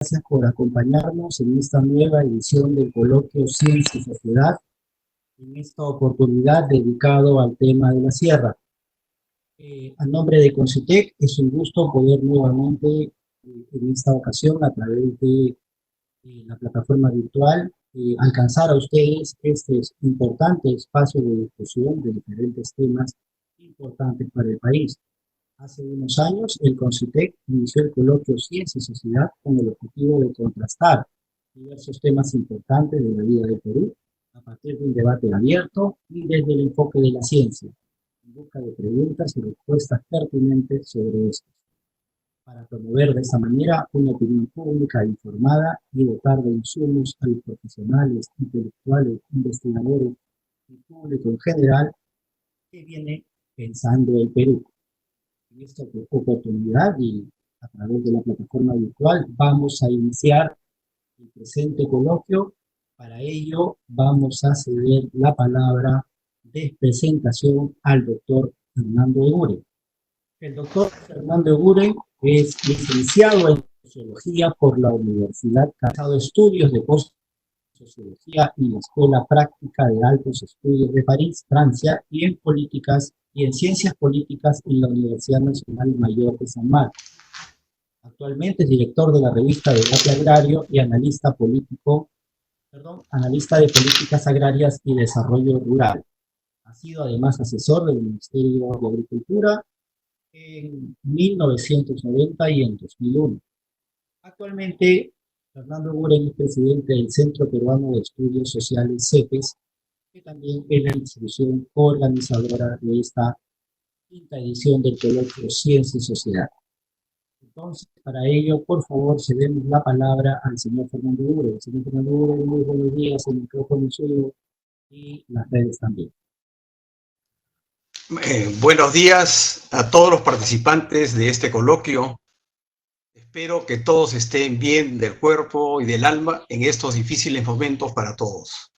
Gracias por acompañarnos en esta nueva edición del coloquio Ciencia y Sociedad, en esta oportunidad dedicado al tema de la sierra. A nombre de Concitec, es un gusto poder nuevamente, en esta ocasión, a través de la plataforma virtual, alcanzar a ustedes este importante espacio de discusión de diferentes temas importantes para el país. Hace unos años, el CONCITEC inició el coloquio Ciencia y Sociedad con el objetivo de contrastar diversos temas importantes de la vida del Perú a partir de un debate abierto y desde el enfoque de la ciencia, en busca de preguntas y respuestas pertinentes sobre esto, para promover de esta manera una opinión pública informada y dotar de insumos a los profesionales, intelectuales, investigadores y público en general que viene pensando el Perú. En esta oportunidad y a través de la plataforma virtual vamos a iniciar el presente coloquio. Para ello vamos a ceder la palabra de presentación al doctor Fernando Eguren. El doctor Fernando Eguren es licenciado en Sociología por la Universidad Casado Estudios de Sociología y la Escuela Práctica de Altos Estudios de París, Francia, y en Políticas y en Ciencias Políticas en la Universidad Nacional Mayor de San Marcos. Actualmente es director de la revista Debate Agrario y analista de políticas agrarias y desarrollo rural. Ha sido además asesor del Ministerio de Agricultura en 1990 y en 2001. Actualmente, Fernando Eguren es presidente del Centro Peruano de Estudios Sociales, CEPES, que también es la institución organizadora de esta quinta edición del coloquio Ciencia y Sociedad. Entonces, para ello, por favor, cedemos la palabra al señor Fernando Eguren. Señor Fernando Eguren, muy buenos días, el micrófono es suyo y las redes también. Buenos días a todos los participantes de este coloquio. Espero que todos estén bien del cuerpo y del alma en estos difíciles momentos para todos.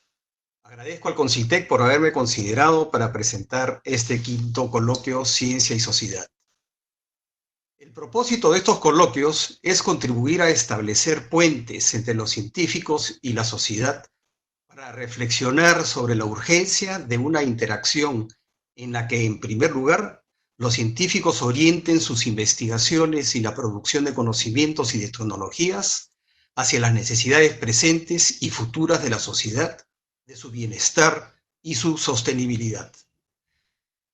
Agradezco al CONCITEC por haberme considerado para presentar este quinto coloquio Ciencia y Sociedad. El propósito de estos coloquios es contribuir a establecer puentes entre los científicos y la sociedad para reflexionar sobre la urgencia de una interacción en la que, en primer lugar, los científicos orienten sus investigaciones y la producción de conocimientos y de tecnologías hacia las necesidades presentes y futuras de la sociedad, de su bienestar y su sostenibilidad.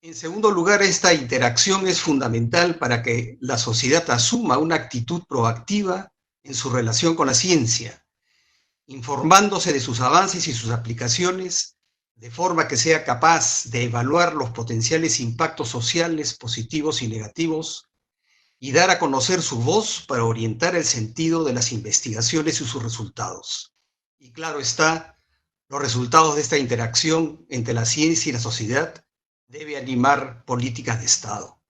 En segundo lugar, esta interacción es fundamental para que la sociedad asuma una actitud proactiva en su relación con la ciencia, informándose de sus avances y sus aplicaciones, de forma que sea capaz de evaluar los potenciales impactos sociales positivos y negativos y dar a conocer su voz para orientar el sentido de las investigaciones y sus resultados. Y claro está, los resultados de esta interacción entre la ciencia y la sociedad debe animar políticas de Estado.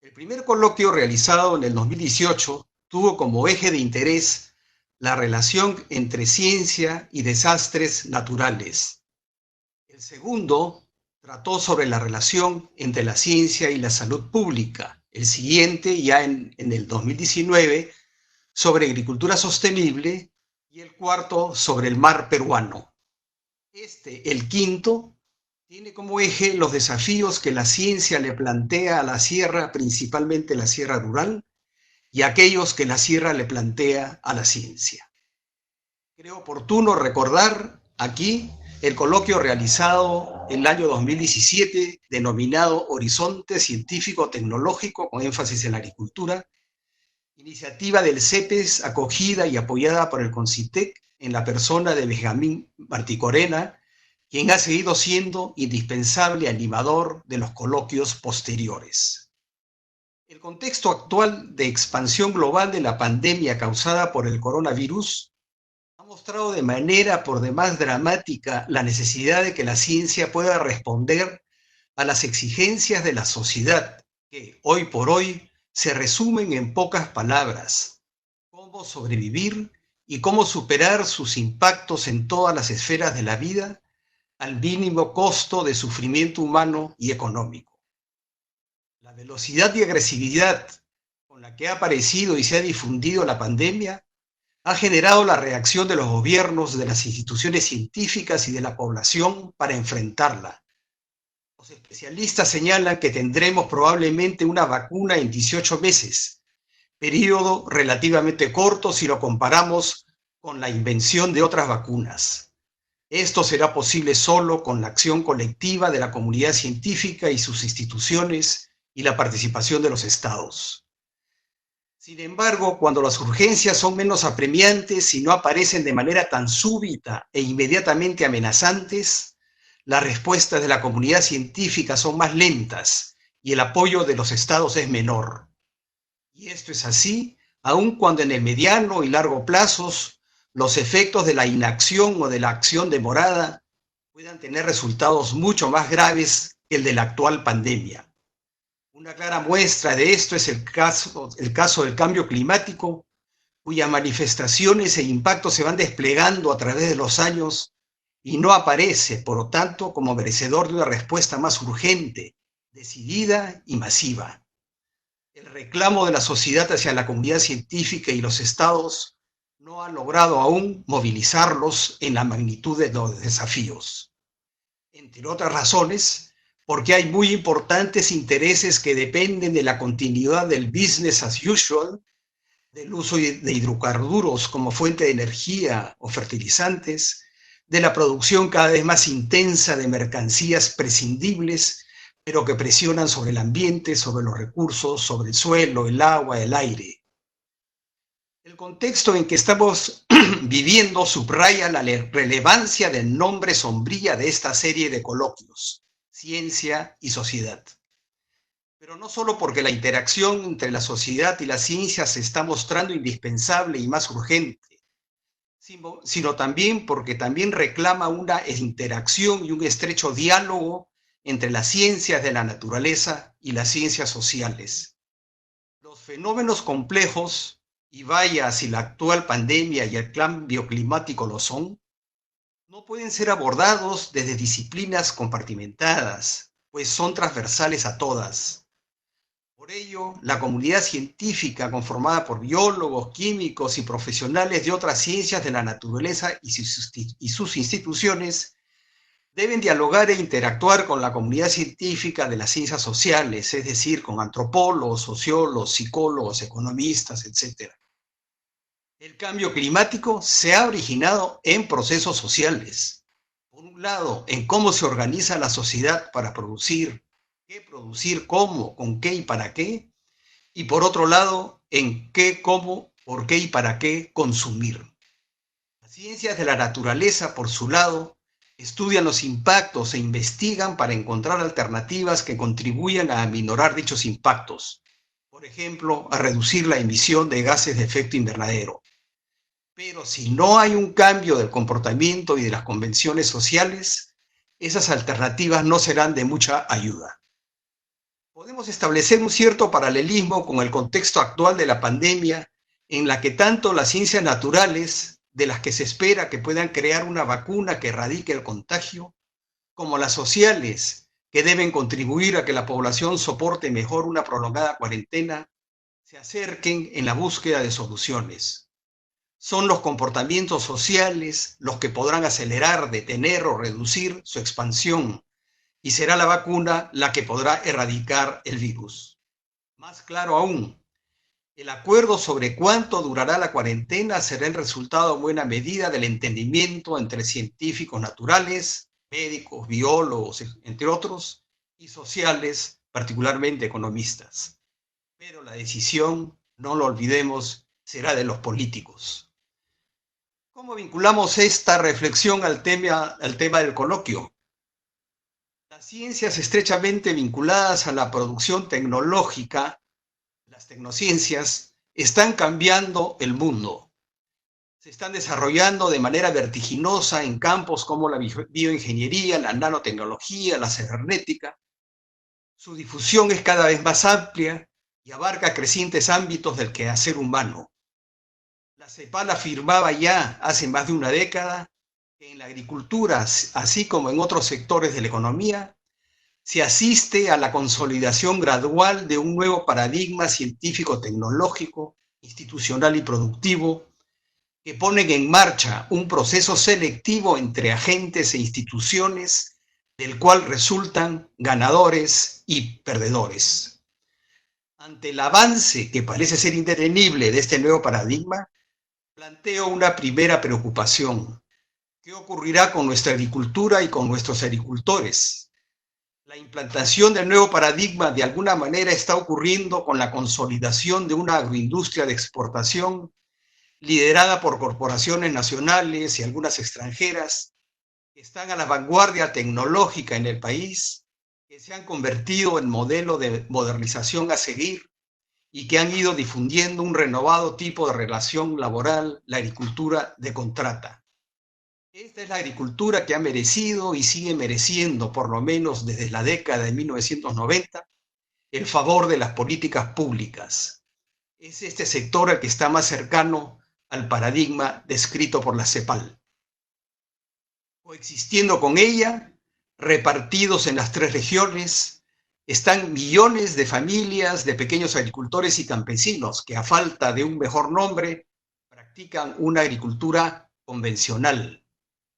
El primer coloquio realizado en el 2018 tuvo como eje de interés la relación entre ciencia y desastres naturales. El segundo trató sobre la relación entre la ciencia y la salud pública. El siguiente, ya en el 2019, sobre agricultura sostenible, y el cuarto sobre el mar peruano. El quinto, tiene como eje los desafíos que la ciencia le plantea a la sierra, principalmente la sierra rural, y aquellos que la sierra le plantea a la ciencia. Creo oportuno recordar aquí el coloquio realizado en el año 2017, denominado Horizonte Científico-Tecnológico con énfasis en la agricultura, iniciativa del CEPES acogida y apoyada por el CONCITEC en la persona de Benjamín Martí-Corena, quien ha seguido siendo indispensable animador de los coloquios posteriores. El contexto actual de expansión global de la pandemia causada por el coronavirus ha mostrado de manera por demás dramática la necesidad de que la ciencia pueda responder a las exigencias de la sociedad, que hoy por hoy se resumen en pocas palabras: cómo sobrevivir y cómo superar sus impactos en todas las esferas de la vida al mínimo costo de sufrimiento humano y económico. La velocidad y agresividad con la que ha aparecido y se ha difundido la pandemia ha generado la reacción de los gobiernos, de las instituciones científicas y de la población para enfrentarla. Los especialistas señalan que tendremos probablemente una vacuna en 18 meses, periodo relativamente corto si lo comparamos con la invención de otras vacunas. Esto será posible solo con la acción colectiva de la comunidad científica y sus instituciones y la participación de los estados. Sin embargo, cuando las urgencias son menos apremiantes y no aparecen de manera tan súbita e inmediatamente amenazantes, las respuestas de la comunidad científica son más lentas y el apoyo de los estados es menor. Y esto es así, aun cuando en el mediano y largo plazos los efectos de la inacción o de la acción demorada puedan tener resultados mucho más graves que el de la actual pandemia. Una clara muestra de esto es el caso del cambio climático, cuyas manifestaciones e impactos se van desplegando a través de los años y no aparece, por lo tanto, como merecedor de una respuesta más urgente, decidida y masiva. El reclamo de la sociedad hacia la comunidad científica y los estados no ha logrado aún movilizarlos en la magnitud de los desafíos. Entre otras razones, porque hay muy importantes intereses que dependen de la continuidad del business as usual, del uso de hidrocarburos como fuente de energía o fertilizantes, de la producción cada vez más intensa de mercancías prescindibles, pero que presionan sobre el ambiente, sobre los recursos, sobre el suelo, el agua, el aire. El contexto en que estamos viviendo subraya la relevancia del nombre sombría de esta serie de coloquios, ciencia y sociedad. Pero no solo porque la interacción entre la sociedad y la ciencia se está mostrando indispensable y más urgente, sino también porque también reclama una interacción y un estrecho diálogo entre las ciencias de la naturaleza y las ciencias sociales. Los fenómenos complejos, y vaya si la actual pandemia y el cambio climático lo son, no pueden ser abordados desde disciplinas compartimentadas, pues son transversales a todas. Por ello, la comunidad científica conformada por biólogos, químicos y profesionales de otras ciencias de la naturaleza y sus instituciones deben dialogar e interactuar con la comunidad científica de las ciencias sociales, es decir, con antropólogos, sociólogos, psicólogos, economistas, etc. El cambio climático se ha originado en procesos sociales. Por un lado, en cómo se organiza la sociedad para producir, qué producir, cómo, con qué y para qué. Y por otro lado, en qué, cómo, por qué y para qué consumir. Las ciencias de la naturaleza, por su lado, estudian los impactos e investigan para encontrar alternativas que contribuyan a aminorar dichos impactos. Por ejemplo, a reducir la emisión de gases de efecto invernadero. Pero si no hay un cambio del comportamiento y de las convenciones sociales, esas alternativas no serán de mucha ayuda. Podemos establecer un cierto paralelismo con el contexto actual de la pandemia, en la que tanto las ciencias naturales, de las que se espera que puedan crear una vacuna que erradique el contagio, como las sociales, que deben contribuir a que la población soporte mejor una prolongada cuarentena, se acerquen en la búsqueda de soluciones. Son los comportamientos sociales los que podrán acelerar, detener o reducir su expansión, y será la vacuna la que podrá erradicar el virus. Más claro aún, el acuerdo sobre cuánto durará la cuarentena será el resultado en buena medida del entendimiento entre científicos naturales, médicos, biólogos, entre otros, y sociales, particularmente economistas. Pero la decisión, no lo olvidemos, será de los políticos. ¿Cómo vinculamos esta reflexión al tema del coloquio? Las ciencias estrechamente vinculadas a la producción tecnológica, las tecnociencias, están cambiando el mundo. Se están desarrollando de manera vertiginosa en campos como la bioingeniería, la nanotecnología, la cibernética. Su difusión es cada vez más amplia y abarca crecientes ámbitos del quehacer humano. La CEPAL afirmaba ya hace más de una década que en la agricultura, así como en otros sectores de la economía, se asiste a la consolidación gradual de un nuevo paradigma científico-tecnológico, institucional y productivo, que ponen en marcha un proceso selectivo entre agentes e instituciones del cual resultan ganadores y perdedores. Ante el avance que parece ser indetenible de este nuevo paradigma, planteo una primera preocupación. ¿Qué ocurrirá con nuestra agricultura y con nuestros agricultores? La implantación del nuevo paradigma de alguna manera está ocurriendo con la consolidación de una agroindustria de exportación liderada por corporaciones nacionales y algunas extranjeras que están a la vanguardia tecnológica en el país, que se han convertido en modelo de modernización a seguir y que han ido difundiendo un renovado tipo de relación laboral, la agricultura de contrata. Esta es la agricultura que ha merecido y sigue mereciendo, por lo menos desde la década de 1990, el favor de las políticas públicas. Es este sector el que está más cercano al paradigma descrito por la CEPAL. Coexistiendo con ella, repartidos en las 3 regiones, están millones de familias de pequeños agricultores y campesinos que, a falta de un mejor nombre, practican una agricultura convencional.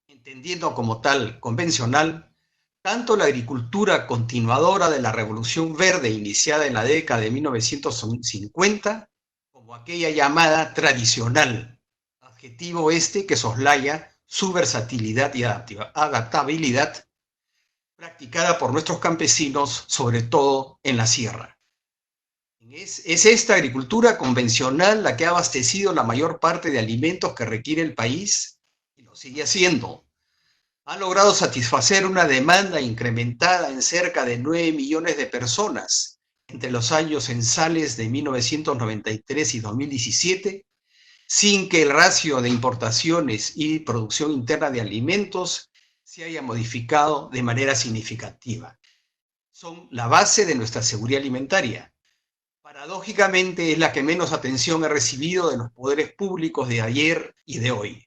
Entendiendo como tal convencional, tanto la agricultura continuadora de la Revolución Verde iniciada en la década de 1950, como aquella llamada tradicional, adjetivo este que soslaya su versatilidad y adaptabilidad, practicada por nuestros campesinos, sobre todo en la sierra. Es esta agricultura convencional la que ha abastecido la mayor parte de alimentos que requiere el país y lo sigue haciendo. Ha logrado satisfacer una demanda incrementada en cerca de 9 millones de personas entre los años censales de 1993 y 2017, sin que el ratio de importaciones y producción interna de alimentos se haya modificado de manera significativa. Son la base de nuestra seguridad alimentaria. Paradójicamente es la que menos atención ha recibido de los poderes públicos de ayer y de hoy.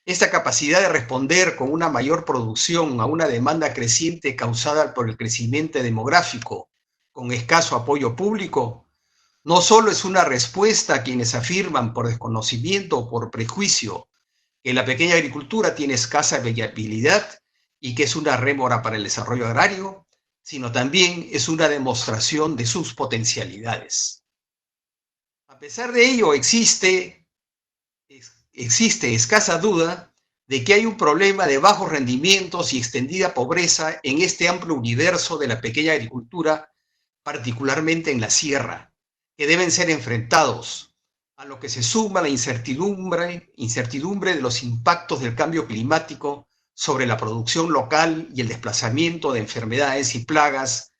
Esta capacidad de responder con una mayor producción a una demanda creciente causada por el crecimiento demográfico con escaso apoyo público, no solo es una respuesta a quienes afirman por desconocimiento o por prejuicio que la pequeña agricultura tiene escasa viabilidad y que es una rémora para el desarrollo agrario, sino también es una demostración de sus potencialidades. A pesar de ello, existe escasa duda de que hay un problema de bajos rendimientos y extendida pobreza en este amplio universo de la pequeña agricultura, particularmente en la sierra, que deben ser enfrentados, a lo que se suma la incertidumbre de los impactos del cambio climático sobre la producción local y el desplazamiento de enfermedades y plagas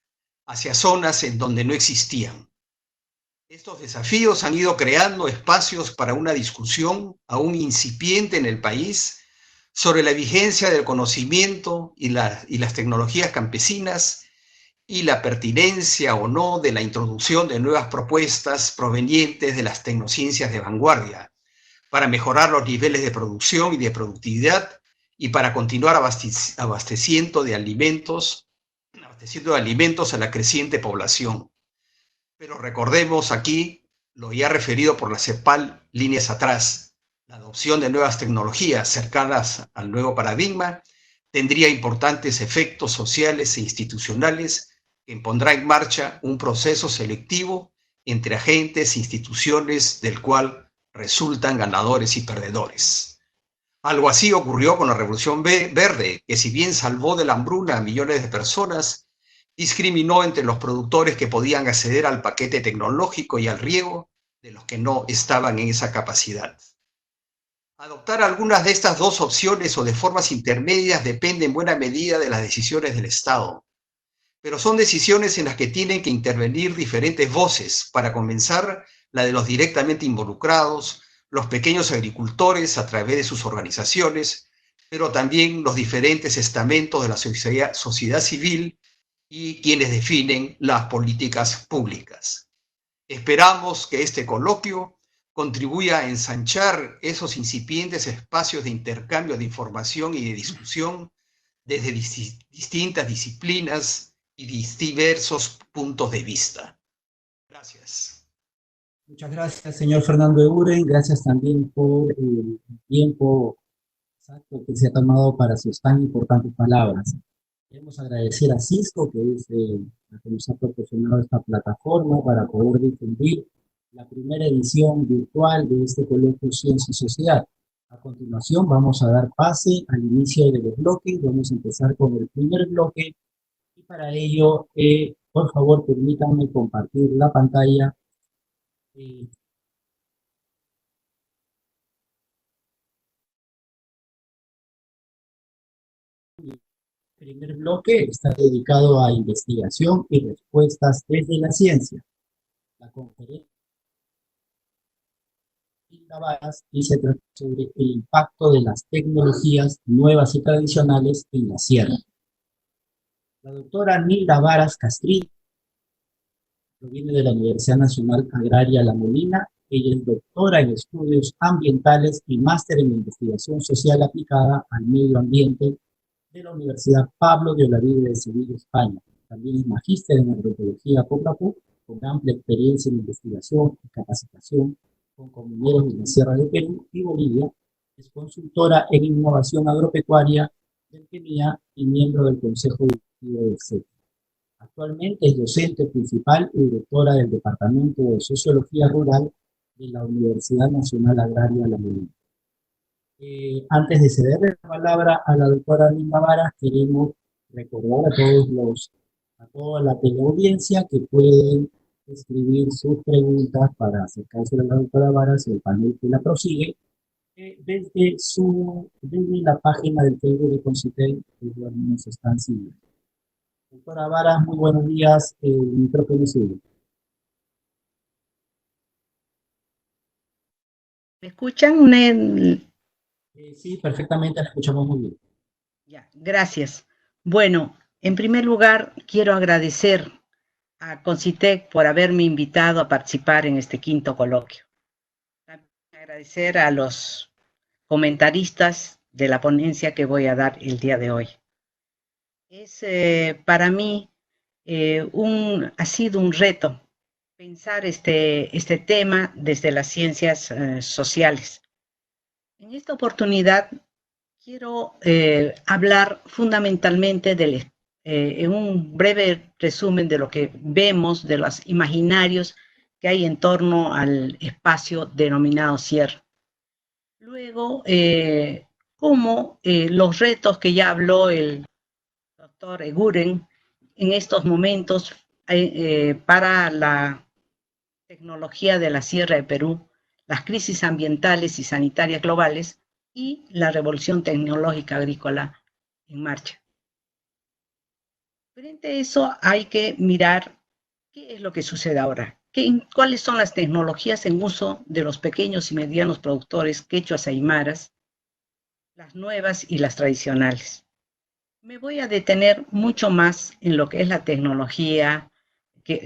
hacia zonas en donde no existían. Estos desafíos han ido creando espacios para una discusión aún incipiente en el país sobre la vigencia del conocimiento y las tecnologías campesinas y la pertinencia o no de la introducción de nuevas propuestas provenientes de las tecnociencias de vanguardia para mejorar los niveles de producción y de productividad y para continuar abasteciendo de alimentos a la creciente población. Pero recordemos aquí lo ya referido por la CEPAL líneas atrás. La adopción de nuevas tecnologías cercanas al nuevo paradigma tendría importantes efectos sociales e institucionales que pondrá en marcha un proceso selectivo entre agentes e instituciones del cual resultan ganadores y perdedores. Algo así ocurrió con la Revolución Verde, que si bien salvó de la hambruna a millones de personas, discriminó entre los productores que podían acceder al paquete tecnológico y al riego de los que no estaban en esa capacidad. Adoptar algunas de estas dos opciones o de formas intermedias depende en buena medida de las decisiones del Estado, pero son decisiones en las que tienen que intervenir diferentes voces, para comenzar la de los directamente involucrados, los pequeños agricultores a través de sus organizaciones, pero también los diferentes estamentos de la sociedad civil y quienes definen las políticas públicas. Esperamos que este coloquio contribuya a ensanchar esos incipientes espacios de intercambio de información y de discusión desde distintas disciplinas y diversos puntos de vista. Gracias. Muchas gracias, señor Fernando Eguren. Gracias también por el tiempo exacto que se ha tomado para sus tan importantes palabras. Queremos agradecer a Cisco, que es la que nos ha proporcionado esta plataforma para poder difundir la primera edición virtual de este coloquio Ciencia y Sociedad. A continuación vamos a dar pase al inicio de los bloques. Vamos a empezar con el primer bloque y para ello, por favor, permítanme compartir la pantalla. Eh, primer bloque está dedicado a investigación y respuestas desde la ciencia. La conferencia y se trata sobre el impacto de las tecnologías nuevas y tradicionales en la sierra. La doctora Nilda Varas Castrillo proviene de la Universidad Nacional Agraria La Molina. Ella es doctora en estudios ambientales y máster en investigación social aplicada al medio ambiente de la Universidad Pablo de Olavide de Sevilla, España. También es magíster en agroecología Coprapu, con amplia experiencia en investigación y capacitación con comuneros de la Sierra de Perú y Bolivia. Es consultora en innovación agropecuaria del PEMIA y miembro del Consejo Directivo del CEP. Actualmente es docente principal y directora del Departamento de Sociología Rural de la Universidad Nacional Agraria La Molina. Antes de cederle la palabra a la doctora Linda Varas, queremos recordar a toda la teleaudiencia que pueden escribir sus preguntas para acercarse a la doctora Varas y el panel que la prosigue desde la página del Facebook de Concitel, que nos están siguiendo. Doctora Varas, muy buenos días, el micrófono es suyo. ¿Me escuchan? Sí, perfectamente, la escuchamos muy bien. Ya, gracias. Bueno, en primer lugar, quiero agradecer a Concitec por haberme invitado a participar en este quinto coloquio. También agradecer a los comentaristas de la ponencia que voy a dar el día de hoy. Es para mí ha sido un reto pensar este tema desde las ciencias sociales. En esta oportunidad quiero hablar fundamentalmente en un breve resumen de lo que vemos, de los imaginarios que hay en torno al espacio denominado sierra. Luego, cómo los retos que ya habló el doctor Eguren en estos momentos para la tecnología de la Sierra de Perú, las crisis ambientales y sanitarias globales y la revolución tecnológica agrícola en marcha. Frente a eso hay que mirar qué es lo que sucede ahora, cuáles son las tecnologías en uso de los pequeños y medianos productores quechuas e aymaras, las nuevas y las tradicionales. Me voy a detener mucho más en lo que es la tecnología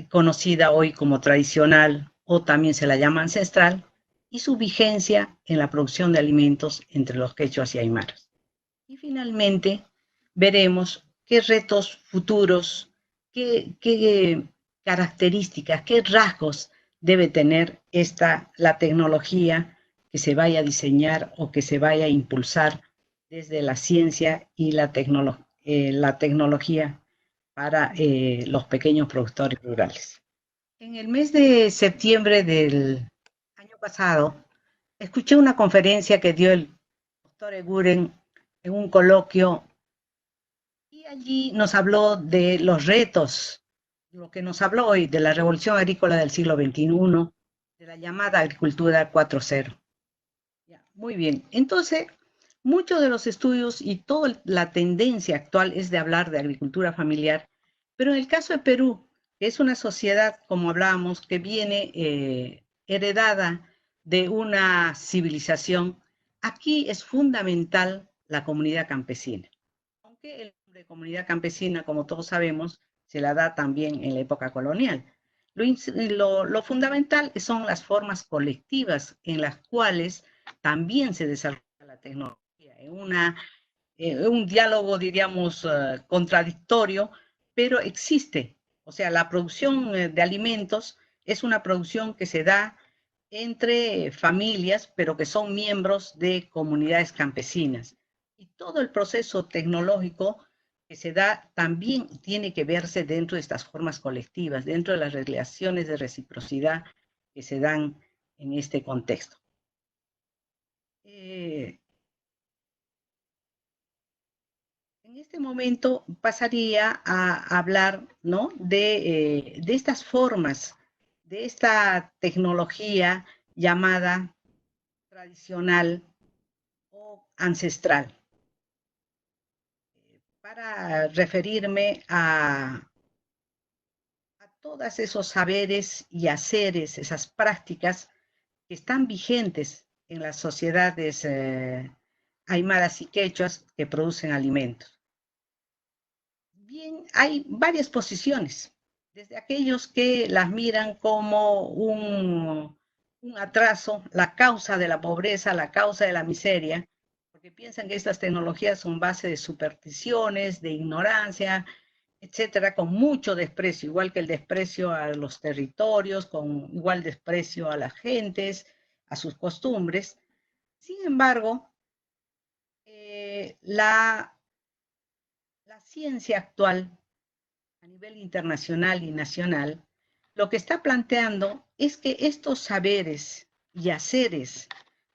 conocida hoy como tradicional o también se la llama ancestral, y su vigencia en la producción de alimentos entre los quechuas y aymaras. Y finalmente veremos qué retos futuros, qué características, qué rasgos debe tener la tecnología que se vaya a diseñar o que se vaya a impulsar desde la ciencia y la tecnología para los pequeños productores rurales. En el mes de septiembre del año pasado, escuché una conferencia que dio el doctor Eguren en un coloquio y allí nos habló de los retos, lo que nos habló hoy de la revolución agrícola del siglo XXI, de la llamada agricultura 4.0. Muy bien, entonces muchos de los estudios y toda la tendencia actual es de hablar de agricultura familiar, pero en el caso de Perú, que es una sociedad, como hablábamos, que viene heredada de una civilización, aquí es fundamental la comunidad campesina. Aunque el nombre de comunidad campesina, como todos sabemos, se la da también en la época colonial. Lo fundamental son las formas colectivas en las cuales también se desarrolla la tecnología, en un diálogo, diríamos, contradictorio, pero existe. O sea, la producción de alimentos es una producción que se da entre familias, pero que son miembros de comunidades campesinas. Y todo el proceso tecnológico que se da también tiene que verse dentro de estas formas colectivas, dentro de las relaciones de reciprocidad que se dan en este contexto. En este momento pasaría a hablar, ¿no?, de estas formas, de esta tecnología llamada tradicional o ancestral, para referirme a todos esos saberes y haceres, esas prácticas que están vigentes en las sociedades aymaras y quechuas que producen alimentos. Bien, hay varias posiciones, desde aquellos que las miran como un atraso, la causa de la pobreza, la causa de la miseria, porque piensan que estas tecnologías son base de supersticiones, de ignorancia, etcétera, con mucho desprecio, igual que el desprecio a los territorios, con igual desprecio a las gentes, a sus costumbres. Sin embargo, la ciencia actual, a nivel internacional y nacional, lo que está planteando es que estos saberes y haceres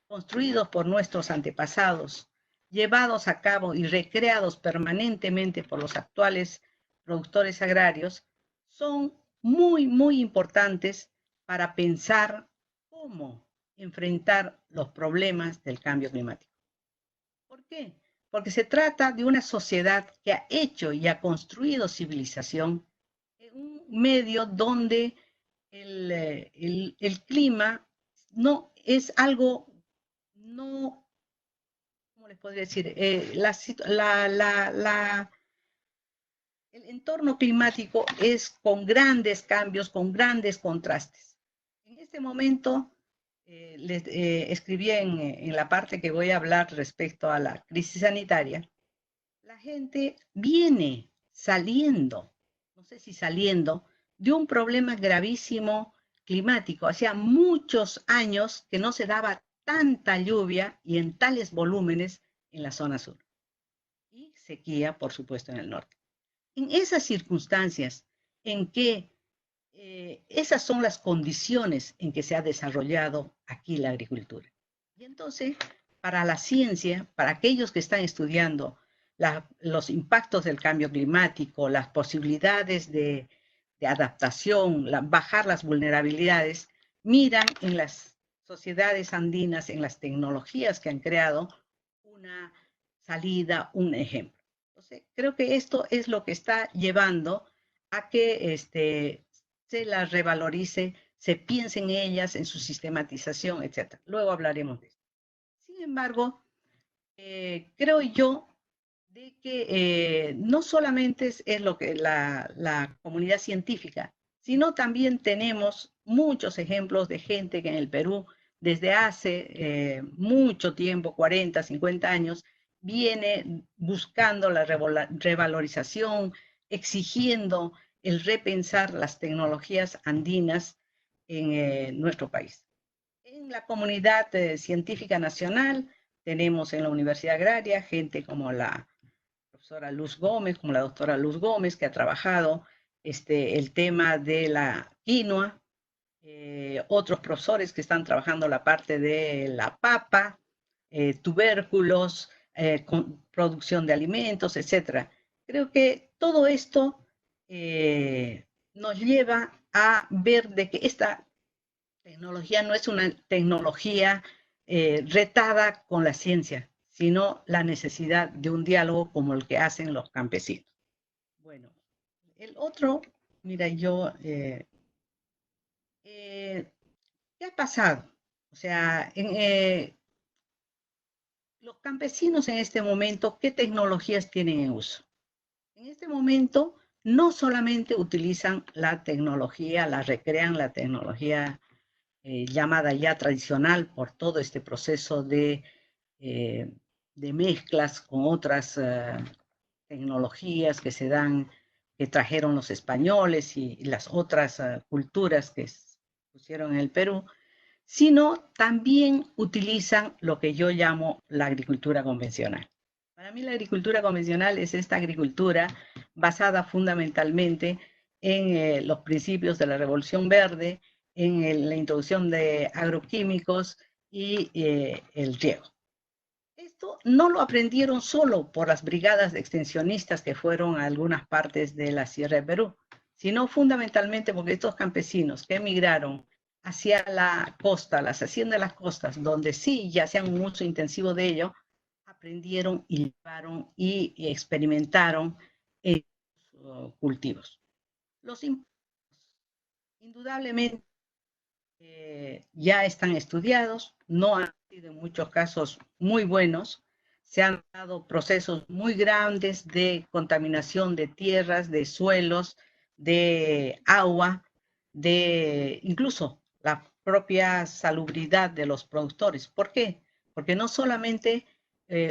construidos por nuestros antepasados, llevados a cabo y recreados permanentemente por los actuales productores agrarios, son muy, muy importantes para pensar cómo enfrentar los problemas del cambio climático. ¿Por qué? Porque se trata de una sociedad que ha hecho y ha construido civilización en un medio donde el clima no es algo, no, ¿cómo les podría decir? El entorno climático es con grandes cambios, con grandes contrastes. En este momento, les escribí en la parte que voy a hablar respecto a la crisis sanitaria, la gente viene saliendo, no sé si saliendo, de un problema gravísimo climático. Hacía muchos años que no se daba tanta lluvia y en tales volúmenes en la zona sur. Y sequía, por supuesto, en el norte. En esas circunstancias en que esas son las condiciones en que se ha desarrollado aquí la agricultura. Y entonces, para la ciencia, para aquellos que están estudiando los impactos del cambio climático, las posibilidades de adaptación, bajar las vulnerabilidades, miran en las sociedades andinas, en las tecnologías que han creado, una salida, un ejemplo. Entonces, creo que esto es lo que está llevando a que se las revalorice, se piense en ellas, en su sistematización, etc. Luego hablaremos de esto. Sin embargo, creo yo de que no solamente es lo que la comunidad científica, sino también tenemos muchos ejemplos de gente que en el Perú, desde hace mucho tiempo, 40, 50 años, viene buscando la revalorización, exigiendo el repensar las tecnologías andinas en nuestro país. En la comunidad científica nacional tenemos en la Universidad Agraria gente como la profesora Luz Gómez, como la doctora Luz Gómez, que ha trabajado el tema de la quinoa, otros profesores que están trabajando la parte de la papa, tubérculos, con producción de alimentos, etc. Creo que todo esto nos lleva a ver de que esta tecnología no es una tecnología retada con la ciencia, sino la necesidad de un diálogo como el que hacen los campesinos. Bueno, el otro, mira, ¿qué ha pasado? O sea, los campesinos en este momento, ¿qué tecnologías tienen en uso? En este momento, no solamente utilizan la tecnología, la recrean la tecnología llamada ya tradicional por todo este proceso de mezclas con otras tecnologías que se dan, que trajeron los españoles y las otras culturas que pusieron en el Perú, sino también utilizan lo que yo llamo la agricultura convencional. Para mí la agricultura convencional es esta agricultura basada fundamentalmente en los principios de la Revolución Verde, en la introducción de agroquímicos y el riego. Esto no lo aprendieron solo por las brigadas de extensionistas que fueron a algunas partes de la Sierra de Perú, sino fundamentalmente porque estos campesinos que emigraron hacia la costa, las haciendas de las costas, donde sí ya hacían un uso intensivo de ello, aprendieron y llevaron y experimentaron en sus cultivos. Los impuestos, indudablemente, ya están estudiados, no han sido en muchos casos muy buenos, se han dado procesos muy grandes de contaminación de tierras, de suelos, de agua, de incluso la propia salubridad de los productores. ¿Por qué? Porque no solamente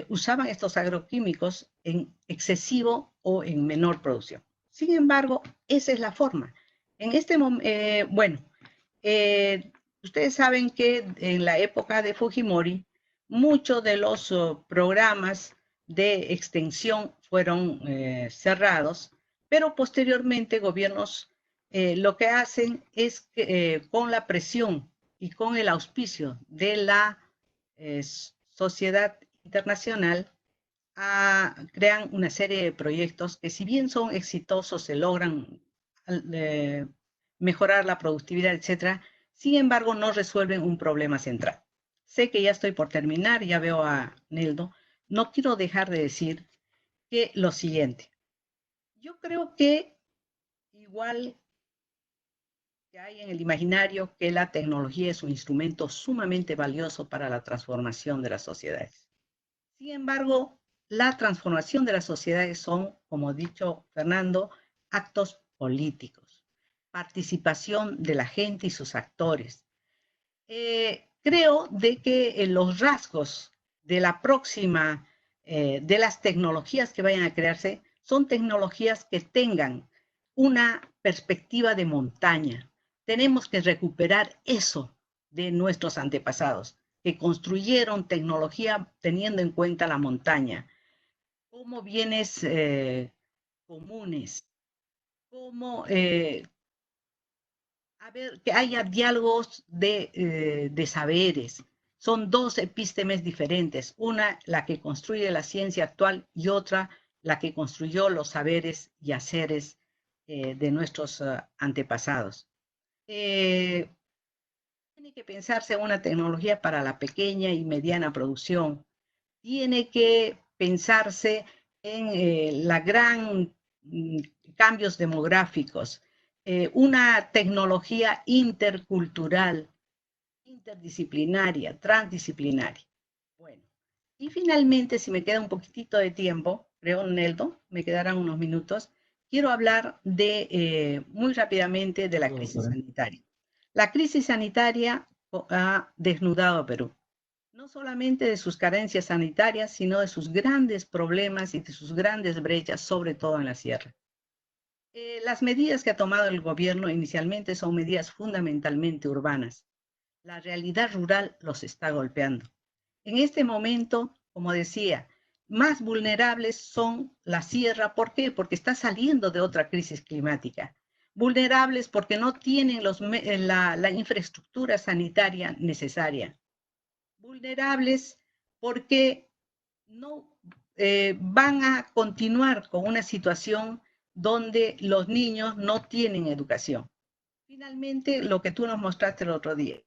usaban estos agroquímicos en excesivo o en menor producción. Sin embargo, esa es la forma. En este momento, bueno, ustedes saben que en la época de Fujimori, muchos de los programas de extensión fueron cerrados, pero posteriormente gobiernos lo que hacen es que con la presión y con el auspicio de la sociedad internacional, crean una serie de proyectos que si bien son exitosos, se logran mejorar la productividad, etcétera, sin embargo no resuelven un problema central. Sé que ya estoy por terminar, ya veo a Neldo. No quiero dejar de decir que lo siguiente. Yo creo que igual que hay en el imaginario que la tecnología es un instrumento sumamente valioso para la transformación de las sociedades. Sin embargo, la transformación de las sociedades son, como ha dicho Fernando, actos políticos, participación de la gente y sus actores. Creo de que los rasgos de la próxima, de las tecnologías que vayan a crearse, son tecnologías que tengan una perspectiva de montaña. Tenemos que recuperar eso de nuestros antepasados, que construyeron tecnología teniendo en cuenta la montaña, como bienes comunes, como que haya diálogos de saberes. Son dos epístemes diferentes, una la que construye la ciencia actual y otra la que construyó los saberes y haceres de nuestros antepasados. Tiene que pensarse una tecnología para la pequeña y mediana producción. Tiene que pensarse en la gran cambios demográficos, una tecnología intercultural, interdisciplinaria, transdisciplinaria. Bueno, y finalmente, si me queda un poquitito de tiempo, creo, Neldo, me quedarán unos minutos, quiero hablar de, muy rápidamente de la crisis sanitaria. La crisis sanitaria ha desnudado a Perú, no solamente de sus carencias sanitarias, sino de sus grandes problemas y de sus grandes brechas, sobre todo en la sierra. Las medidas que ha tomado el gobierno inicialmente son medidas fundamentalmente urbanas. La realidad rural los está golpeando. En este momento, como decía, más vulnerables son la sierra. ¿Por qué? Porque está saliendo de otra crisis climática. Vulnerables porque no tienen la infraestructura sanitaria necesaria. Vulnerables porque no van a continuar con una situación donde los niños no tienen educación. Finalmente, lo que tú nos mostraste el otro día.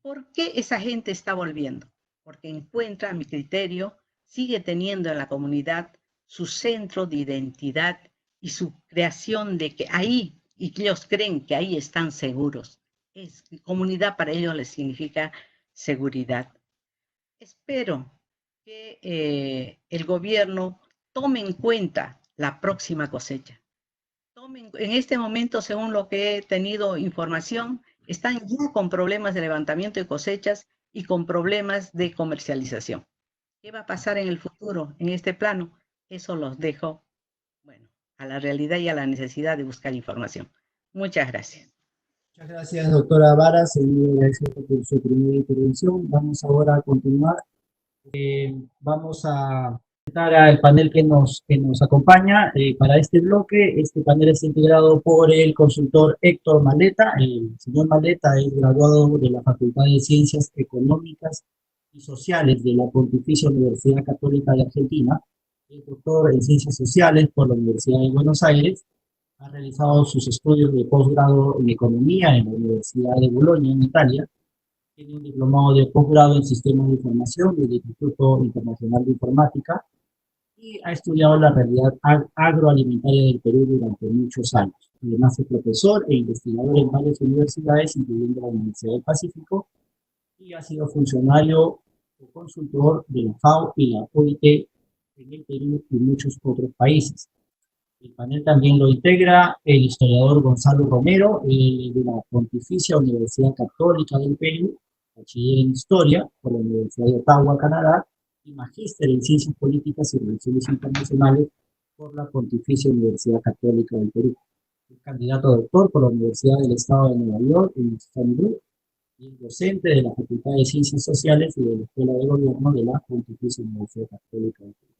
¿Por qué esa gente está volviendo? Porque encuentra, a mi criterio, sigue teniendo en la comunidad su centro de identidad y su creación de que ahí, y que ellos creen que ahí están seguros. Comunidad para ellos les significa seguridad. Espero que el gobierno tome en cuenta la próxima cosecha. En este momento, según lo que he tenido información, están ya con problemas de levantamiento de cosechas y con problemas de comercialización. ¿Qué va a pasar en el futuro en este plano? Eso los dejo, bueno, a la realidad y a la necesidad de buscar información. Muchas gracias. Muchas gracias, doctora Vara. Se le agradece por su primera intervención. Vamos ahora a continuar. Vamos a presentar al panel que nos acompaña para este bloque. Este panel es integrado por el consultor Héctor Maleta. El señor Maleta es graduado de la Facultad de Ciencias Económicas y Sociales de la Pontificia Universidad Católica de Argentina. Es doctor en Ciencias Sociales por la Universidad de Buenos Aires. Ha realizado sus estudios de posgrado en Economía en la Universidad de Bolonia, en Italia. Tiene un diplomado de posgrado en Sistemas de Información del Instituto Internacional de Informática y ha estudiado la realidad agroalimentaria del Perú durante muchos años. Además es profesor e investigador en varias universidades, incluyendo la Universidad del Pacífico, y ha sido funcionario o consultor de la FAO y la OIT en el Perú y muchos otros países. El panel también lo integra el historiador Gonzalo Romero, de la Pontificia Universidad Católica del Perú, bachiller en Historia por la Universidad de Ottawa, Canadá, y magíster en Ciencias Políticas y Relaciones Internacionales por la Pontificia Universidad Católica del Perú. Es candidato a doctor por la Universidad del Estado de Nueva York en Stony Brook y es docente de la Facultad de Ciencias Sociales y de la Escuela de Gobierno de la Pontificia Universidad Católica del Perú.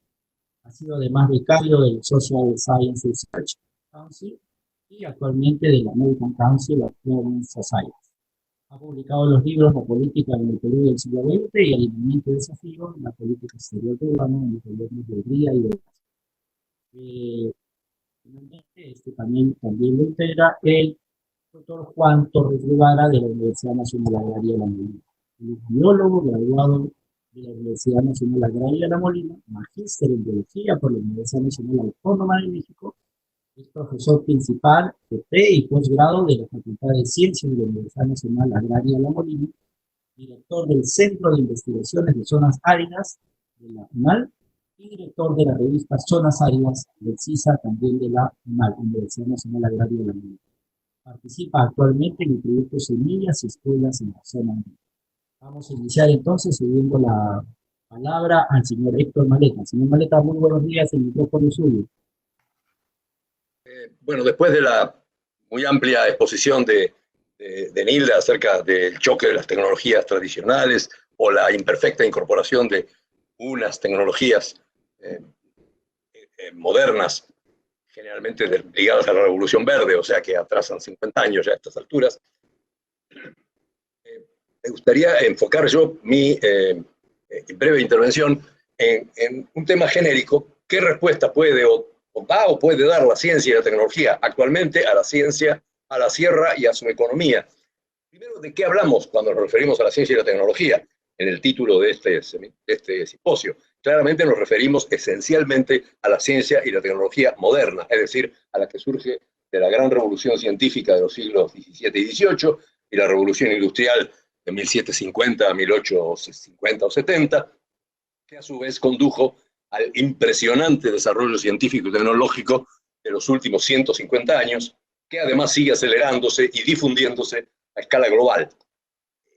Ha sido además becario del Social Science Research Council y actualmente de la American Council of Human Societies. Ha publicado los libros La política en el Perú del siglo XX y Alineamiento y Desafío en la política exterior peruana en los gobiernos de Hungría y de finalmente, este también lo integra el doctor Juan Torres Guevara de la Universidad Nacional Agraria de La Molina. Es biólogo graduado de la Universidad Nacional Agraria de La Molina, magíster en biología por la Universidad Nacional Autónoma de México, es profesor principal de pre y posgrado de la Facultad de Ciencias de la Universidad Nacional Agraria de La Molina, director del Centro de Investigaciones de Zonas Áridas de la UNAL y director de la revista Zonas Áridas del CISA, también de la UNAL, Universidad Nacional Agraria de La Molina. Participa actualmente en el proyecto Semillas y Escuelas en la Zona Andina. Vamos a iniciar entonces cediendo la palabra al señor Héctor Maleta. Señor Maleta, muy buenos días, el micrófono es suyo. Bueno, después de la muy amplia exposición de Nilda acerca del choque de las tecnologías tradicionales o la imperfecta incorporación de unas tecnologías modernas, generalmente ligadas a la Revolución Verde, o sea que atrasan 50 años ya a estas alturas, me gustaría enfocar yo mi breve intervención en un tema genérico. ¿Qué respuesta puede o puede dar la ciencia y la tecnología actualmente a la ciencia, a la sierra y a su economía? Primero, ¿de qué hablamos cuando nos referimos a la ciencia y la tecnología en el título de este simposio? Claramente nos referimos esencialmente a la ciencia y la tecnología moderna, es decir, a la que surge de la gran revolución científica de los siglos XVII y XVIII y la revolución industrial de 1750 a 1850 o 70, que a su vez condujo al impresionante desarrollo científico y tecnológico de los últimos 150 años, que además sigue acelerándose y difundiéndose a escala global.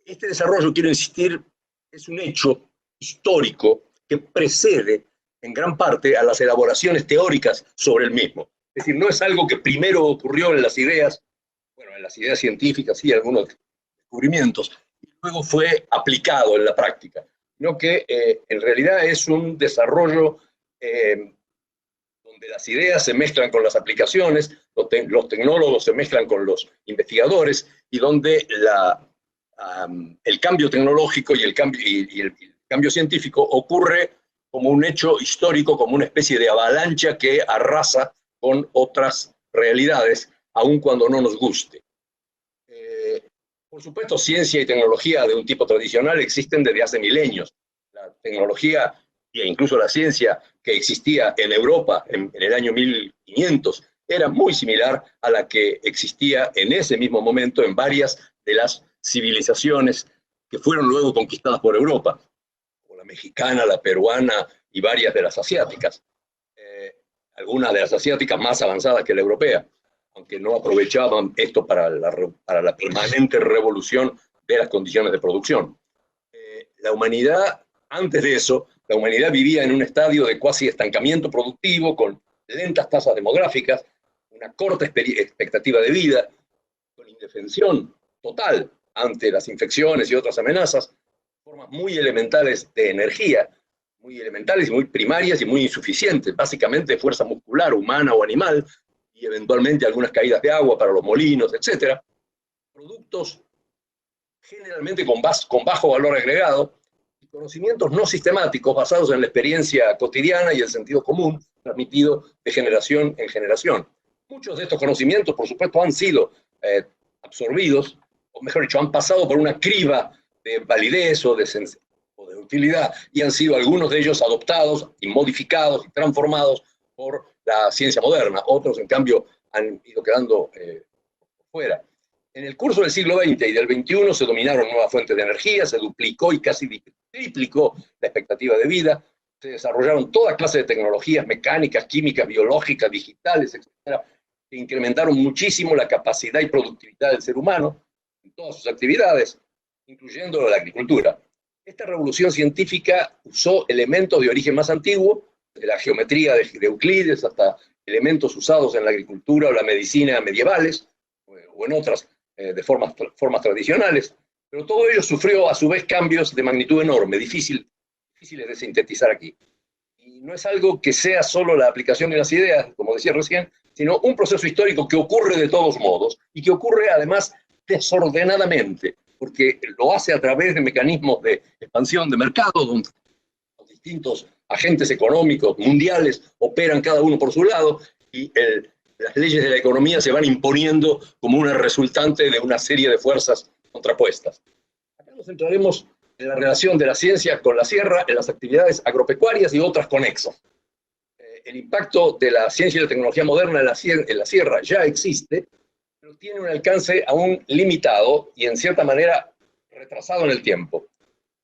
Este desarrollo, quiero insistir, es un hecho histórico que precede en gran parte a las elaboraciones teóricas sobre el mismo. Es decir, no es algo que primero ocurrió en las ideas, bueno, en las ideas científicas y algunos descubrimientos, y luego fue aplicado en la práctica, sino que en realidad es un desarrollo donde las ideas se mezclan con las aplicaciones, los tecnólogos se mezclan con los investigadores, y donde el cambio tecnológico y el cambio científico ocurre como un hecho histórico, como una especie de avalancha que arrasa con otras realidades, aun cuando no nos guste. Por supuesto, ciencia y tecnología de un tipo tradicional existen desde hace milenios. La tecnología e incluso la ciencia que existía en Europa en el año 1500 era muy similar a la que existía en ese mismo momento en varias de las civilizaciones que fueron luego conquistadas por Europa, como la mexicana, la peruana y varias de las asiáticas. Algunas de las asiáticas más avanzadas que la europea, aunque no aprovechaban esto para la permanente revolución de las condiciones de producción. La humanidad, antes de eso, la humanidad vivía en un estadio de cuasi estancamiento productivo, con lentas tasas demográficas, una corta expectativa de vida, con indefensión total ante las infecciones y otras amenazas, formas muy elementales de energía, muy elementales y muy primarias y muy insuficientes, básicamente fuerza muscular, humana o animal, y eventualmente algunas caídas de agua para los molinos, etc. Productos generalmente con bajo valor agregado, y conocimientos no sistemáticos basados en la experiencia cotidiana y el sentido común, transmitido de generación en generación. Muchos de estos conocimientos, por supuesto, han sido absorbidos, o mejor dicho, han pasado por una criba de validez o de utilidad, y han sido algunos de ellos adoptados y modificados y transformados por la ciencia moderna. Otros, en cambio, han ido quedando fuera. En el curso del siglo XX y del XXI se dominaron nuevas fuentes de energía, se duplicó y casi triplicó la expectativa de vida, se desarrollaron toda clase de tecnologías mecánicas, químicas, biológicas, digitales, etcétera, que incrementaron muchísimo la capacidad y productividad del ser humano en todas sus actividades, incluyendo la agricultura. Esta revolución científica usó elementos de origen más antiguo, de la geometría de Euclides hasta elementos usados en la agricultura o la medicina medievales, o en otras de formas tradicionales, pero todo ello sufrió a su vez cambios de magnitud enorme, difíciles de sintetizar aquí. Y no es algo que sea solo la aplicación de las ideas, como decía recién, sino un proceso histórico que ocurre de todos modos y que ocurre además desordenadamente, porque lo hace a través de mecanismos de expansión de mercado, donde los distintos agentes económicos mundiales operan cada uno por su lado, y las leyes de la economía se van imponiendo como una resultante de una serie de fuerzas contrapuestas. Acá nos centraremos en la relación de la ciencia con la sierra, en las actividades agropecuarias y otras conexas. El impacto de la ciencia y la tecnología moderna en la sierra ya existe, pero tiene un alcance aún limitado y en cierta manera retrasado en el tiempo.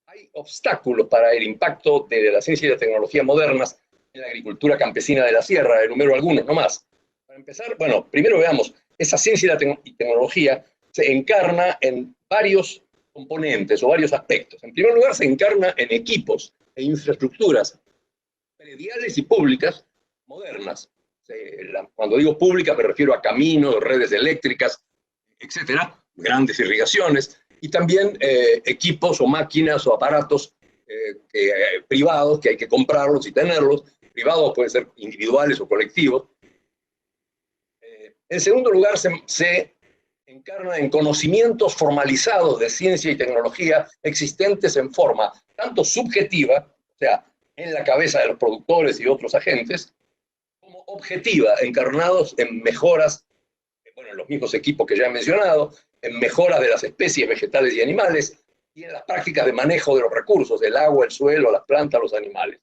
Hay obstáculos para el impacto de la ciencia y la tecnología modernas en la agricultura campesina de la sierra, enumero algunos nomás. Para empezar, bueno, primero veamos, esa ciencia y tecnología se encarna en varios componentes o varios aspectos. En primer lugar, se encarna en equipos e infraestructuras prediales y públicas modernas. Cuando digo públicas me refiero a caminos, redes eléctricas, etcétera, grandes irrigaciones, y también equipos o máquinas o aparatos privados que hay que comprarlos y tenerlos. Privados pueden ser individuales o colectivos. En segundo lugar, se encarna en conocimientos formalizados de ciencia y tecnología existentes en forma tanto subjetiva, o sea, en la cabeza de los productores y otros agentes, como objetiva, encarnados en mejoras, bueno, en los mismos equipos que ya he mencionado, en mejoras de las especies vegetales y animales, y en las prácticas de manejo de los recursos, el agua, el suelo, las plantas, los animales.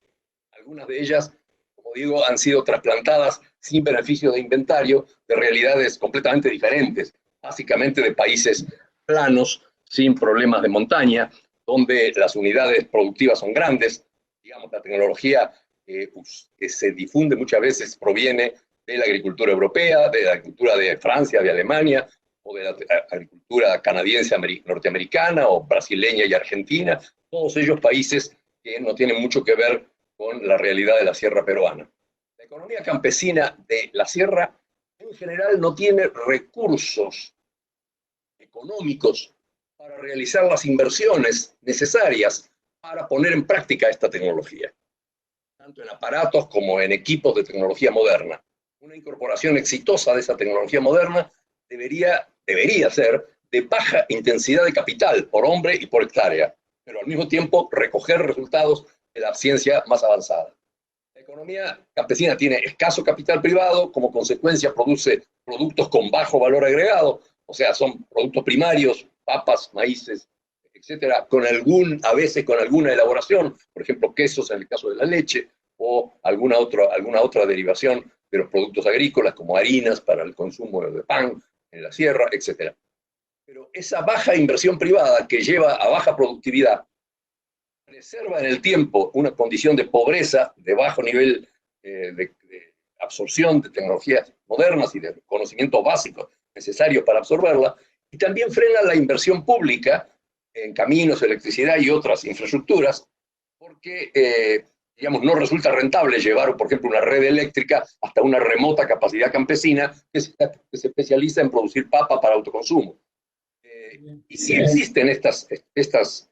Algunas de ellas, como digo, han sido trasplantadas sin beneficio de inventario de realidades completamente diferentes, básicamente de países planos, sin problemas de montaña, donde las unidades productivas son grandes. Digamos, la tecnología que se difunde muchas veces proviene de la agricultura europea, de la agricultura de Francia, de Alemania, o de la agricultura canadiense, norteamericana, o brasileña y argentina, todos ellos países que no tienen mucho que ver con la realidad de la sierra peruana. La economía campesina de la sierra, en general, no tiene recursos económicos para realizar las inversiones necesarias para poner en práctica esta tecnología, tanto en aparatos como en equipos de tecnología moderna. Una incorporación exitosa de esa tecnología moderna debería ser de baja intensidad de capital por hombre y por hectárea, pero al mismo tiempo recoger resultados de la ciencia más avanzada. La economía campesina tiene escaso capital privado, como consecuencia produce productos con bajo valor agregado, o sea, son productos primarios, papas, maíces, etcétera, a veces con alguna elaboración, por ejemplo, quesos en el caso de la leche, o alguna otra derivación de los productos agrícolas, como harinas para el consumo de pan en la sierra, etcétera. Pero esa baja inversión privada que lleva a baja productividad preserva en el tiempo una condición de pobreza, de bajo nivel de absorción de tecnologías modernas y de conocimientos básicos necesarios para absorberla, y también frena la inversión pública en caminos, electricidad y otras infraestructuras, porque digamos, no resulta rentable llevar, por ejemplo, una red eléctrica hasta una remota capacidad campesina que se especializa en producir papa para autoconsumo. Y si existen estas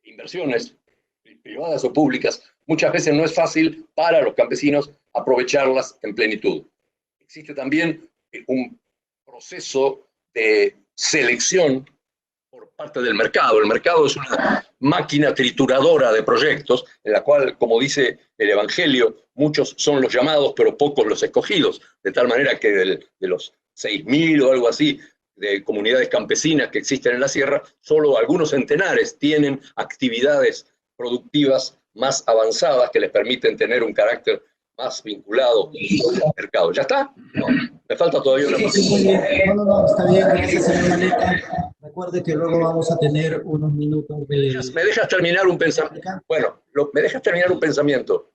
inversiones privadas o públicas, muchas veces no es fácil para los campesinos aprovecharlas en plenitud. Existe también un proceso de selección por parte del mercado. El mercado es una máquina trituradora de proyectos en la cual, como dice el Evangelio, muchos son los llamados, pero pocos los escogidos, de tal manera que de los 6.000 o algo así de comunidades campesinas que existen en la sierra, solo algunos centenares tienen actividades productivas más avanzadas que les permiten tener un carácter más vinculado al mercado. ¿Ya está? No, me falta todavía una parte. No, está bien, gracias, señor Maleta. Recuerde que luego vamos a tener unos minutos de... ¿Me dejas terminar un pensamiento? Bueno, me dejas terminar un pensamiento.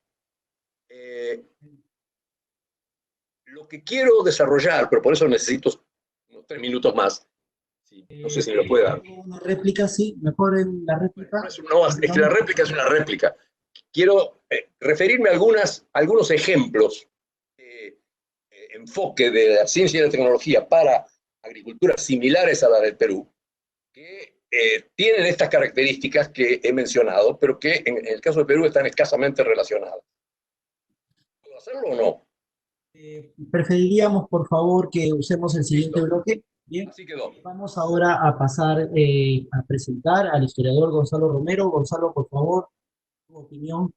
Lo que quiero desarrollar, pero por eso necesito unos 3 minutos más. Sí, no sé si me lo puede dar. Una réplica, sí, mejor en la réplica. No, es que la réplica es una réplica. Quiero referirme a algunos ejemplos de enfoque de la ciencia y la tecnología para agriculturas similares a la del Perú, que tienen estas características que he mencionado, pero que en el caso del Perú están escasamente relacionadas. ¿Puedo hacerlo o no? Preferiríamos, por favor, que usemos el siguiente bloque. Bien, así quedó. Vamos ahora a pasar a presentar al historiador Gonzalo Romero. Gonzalo, por favor, tu opinión.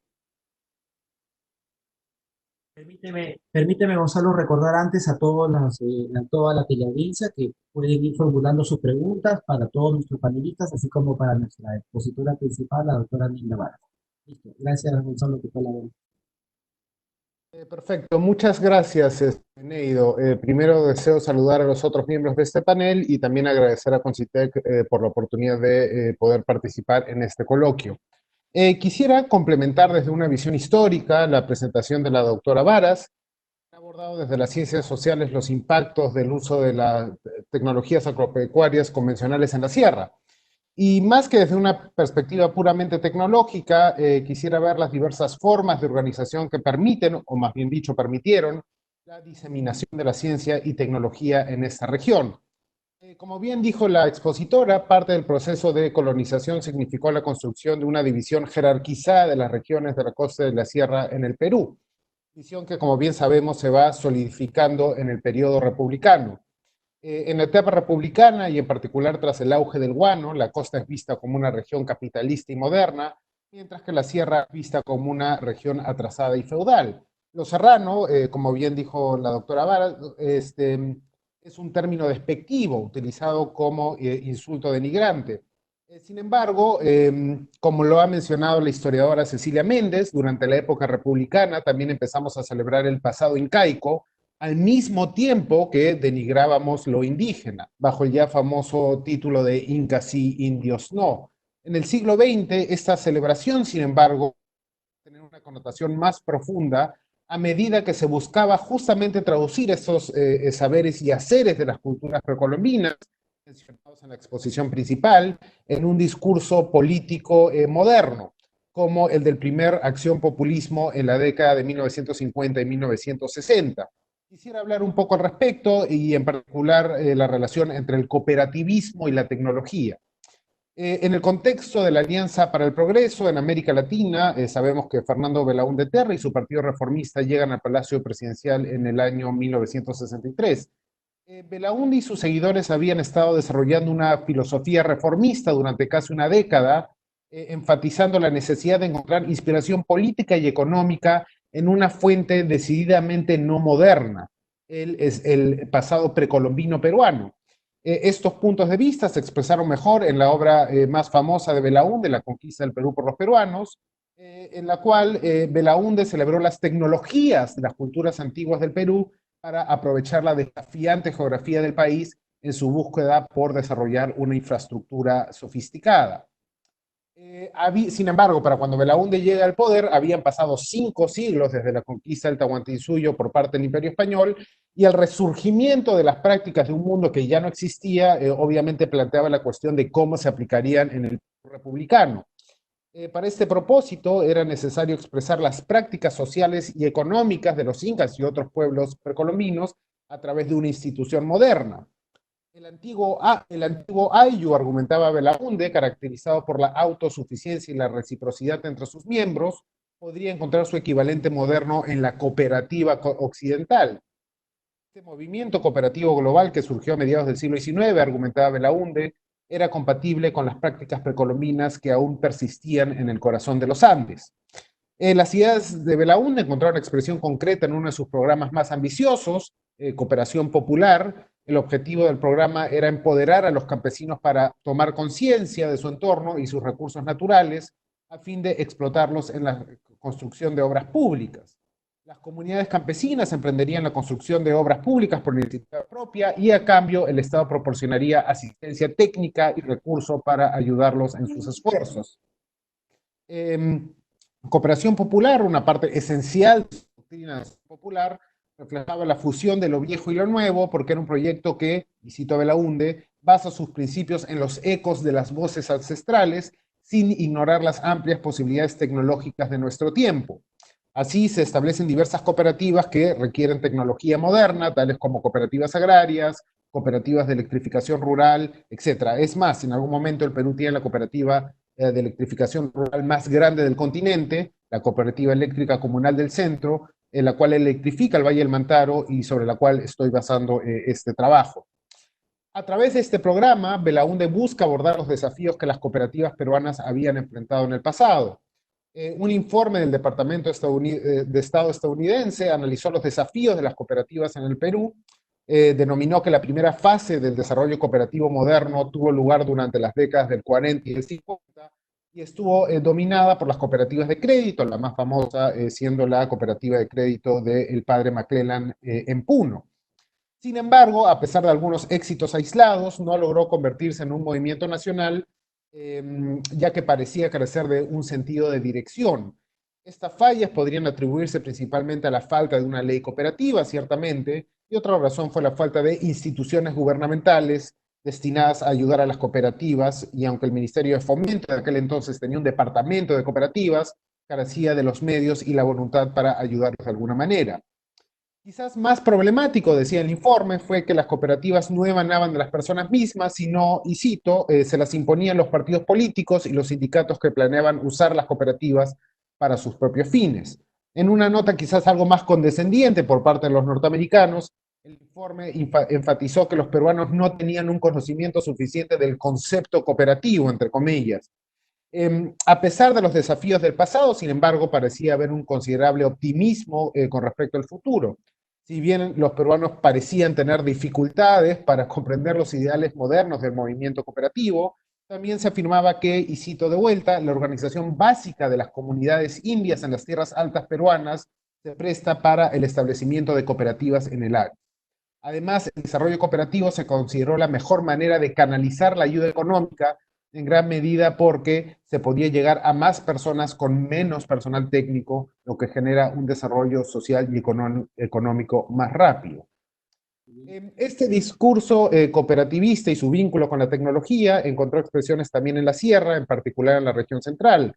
Permíteme, Gonzalo, recordar antes a toda la teleaudiencia que pueden ir formulando sus preguntas para todos nuestros panelistas, así como para nuestra expositora principal, la doctora Nilda Vara. Listo. Gracias, Gonzalo, por la voz. Perfecto, muchas gracias, Neido. Primero deseo saludar a los otros miembros de este panel y también agradecer a Concitec por la oportunidad de poder participar en este coloquio. Quisiera complementar desde una visión histórica la presentación de la doctora Varas. Ha abordado desde las ciencias sociales los impactos del uso de las tecnologías agropecuarias convencionales en la sierra. Y más que desde una perspectiva puramente tecnológica, quisiera ver las diversas formas de organización que permiten, o más bien dicho, permitieron, la diseminación de la ciencia y tecnología en esta región. Como bien dijo la expositora, parte del proceso de colonización significó la construcción de una división jerarquizada de las regiones de la costa de la sierra en el Perú, división que, como bien sabemos, se va solidificando en el periodo republicano. En la etapa republicana y en particular tras el auge del guano, la costa es vista como una región capitalista y moderna, mientras que la sierra es vista como una región atrasada y feudal. Lo serrano, como bien dijo la doctora Vara, es un término despectivo utilizado como insulto denigrante. Sin embargo, como lo ha mencionado la historiadora Cecilia Méndez, durante la época republicana también empezamos a celebrar el pasado incaico, al mismo tiempo que denigrábamos lo indígena, bajo el ya famoso título de Incas sí, indios no. En el siglo XX, esta celebración, sin embargo, tiene una connotación más profunda a medida que se buscaba justamente traducir esos saberes y haceres de las culturas precolombinas, mencionados en la exposición principal, en un discurso político moderno, como el del primer acción populismo en la década de 1950 y 1960. Quisiera hablar un poco al respecto y en particular la relación entre el cooperativismo y la tecnología. En el contexto de la Alianza para el Progreso en América Latina, sabemos que Fernando Belaúnde Terry y su partido reformista llegan al Palacio Presidencial en el año 1963. Belaúnde y sus seguidores habían estado desarrollando una filosofía reformista durante casi una década, enfatizando la necesidad de encontrar inspiración política y económica en una fuente decididamente no moderna, el pasado precolombino peruano. Estos puntos de vista se expresaron mejor en la obra más famosa de Belaúnde, La conquista del Perú por los peruanos, en la cual Belaúnde celebró las tecnologías de las culturas antiguas del Perú para aprovechar la desafiante geografía del país en su búsqueda por desarrollar una infraestructura sofisticada. Sin embargo, para cuando Belaúnde llega al poder, habían pasado 5 siglos desde la conquista del Tahuantinsuyo por parte del Imperio Español, y el resurgimiento de las prácticas de un mundo que ya no existía, obviamente planteaba la cuestión de cómo se aplicarían en el republicano. Para este propósito era necesario expresar las prácticas sociales y económicas de los incas y otros pueblos precolombinos a través de una institución moderna. El antiguo Ayllu, argumentaba Belaunde, caracterizado por la autosuficiencia y la reciprocidad entre sus miembros, podría encontrar su equivalente moderno en la cooperativa occidental. Este movimiento cooperativo global que surgió a mediados del siglo XIX, argumentaba Belaunde, era compatible con las prácticas precolombinas que aún persistían en el corazón de los Andes. Las ideas de Belaunde encontraron expresión concreta en uno de sus programas más ambiciosos, Cooperación Popular. El objetivo del programa era empoderar a los campesinos para tomar conciencia de su entorno y sus recursos naturales a fin de explotarlos en la construcción de obras públicas. Las comunidades campesinas emprenderían la construcción de obras públicas por iniciativa propia y a cambio el Estado proporcionaría asistencia técnica y recursos para ayudarlos en sus esfuerzos. Cooperación popular, una parte esencial de la doctrina popular, reflejaba la fusión de lo viejo y lo nuevo, porque era un proyecto que, y cito a Belaunde, basa sus principios en los ecos de las voces ancestrales, sin ignorar las amplias posibilidades tecnológicas de nuestro tiempo. Así se establecen diversas cooperativas que requieren tecnología moderna, tales como cooperativas agrarias, cooperativas de electrificación rural, etc. Es más, en algún momento el Perú tiene la cooperativa de electrificación rural más grande del continente, la Cooperativa Eléctrica Comunal del Centro, en la cual electrifica el Valle del Mantaro y sobre la cual estoy basando este trabajo. A través de este programa, Belaunde busca abordar los desafíos que las cooperativas peruanas habían enfrentado en el pasado. Un informe del Departamento de Estado estadounidense analizó los desafíos de las cooperativas en el Perú, denominó que la primera fase del desarrollo cooperativo moderno tuvo lugar durante las décadas del 40 y el 50 y estuvo dominada por las cooperativas de crédito, la más famosa siendo la cooperativa de crédito del padre McClellan en Puno. Sin embargo, a pesar de algunos éxitos aislados, no logró convertirse en un movimiento nacional, ya que parecía carecer de un sentido de dirección. Estas fallas podrían atribuirse principalmente a la falta de una ley cooperativa, ciertamente, y otra razón fue la falta de instituciones gubernamentales destinadas a ayudar a las cooperativas, y aunque el Ministerio de Fomento de aquel entonces tenía un departamento de cooperativas, carecía de los medios y la voluntad para ayudarlos de alguna manera. Quizás más problemático, decía el informe, fue que las cooperativas no emanaban de las personas mismas, sino, y cito, se las imponían los partidos políticos y los sindicatos que planeaban usar las cooperativas para sus propios fines. En una nota quizás algo más condescendiente por parte de los norteamericanos, el informe enfatizó que los peruanos no tenían un conocimiento suficiente del concepto cooperativo, entre comillas. A pesar de los desafíos del pasado, sin embargo, parecía haber un considerable optimismo con respecto al futuro. Si bien los peruanos parecían tener dificultades para comprender los ideales modernos del movimiento cooperativo, también se afirmaba que, y cito de vuelta, la organización básica de las comunidades indias en las tierras altas peruanas se presta para el establecimiento de cooperativas en el área. Además, el desarrollo cooperativo se consideró la mejor manera de canalizar la ayuda económica, en gran medida porque se podía llegar a más personas con menos personal técnico, lo que genera un desarrollo social y económico más rápido. Este discurso cooperativista y su vínculo con la tecnología encontró expresiones también en la sierra, en particular en la región central.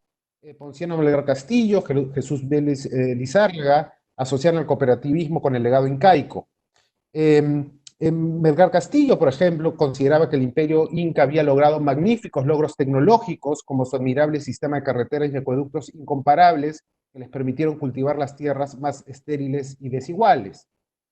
Ponciano Melgar Castillo, Jesús Vélez Lizárraga asociaron el cooperativismo con el legado incaico. Melgar Castillo, por ejemplo, consideraba que el imperio inca había logrado magníficos logros tecnológicos, como su admirable sistema de carreteras y acueductos incomparables que les permitieron cultivar las tierras más estériles y desiguales.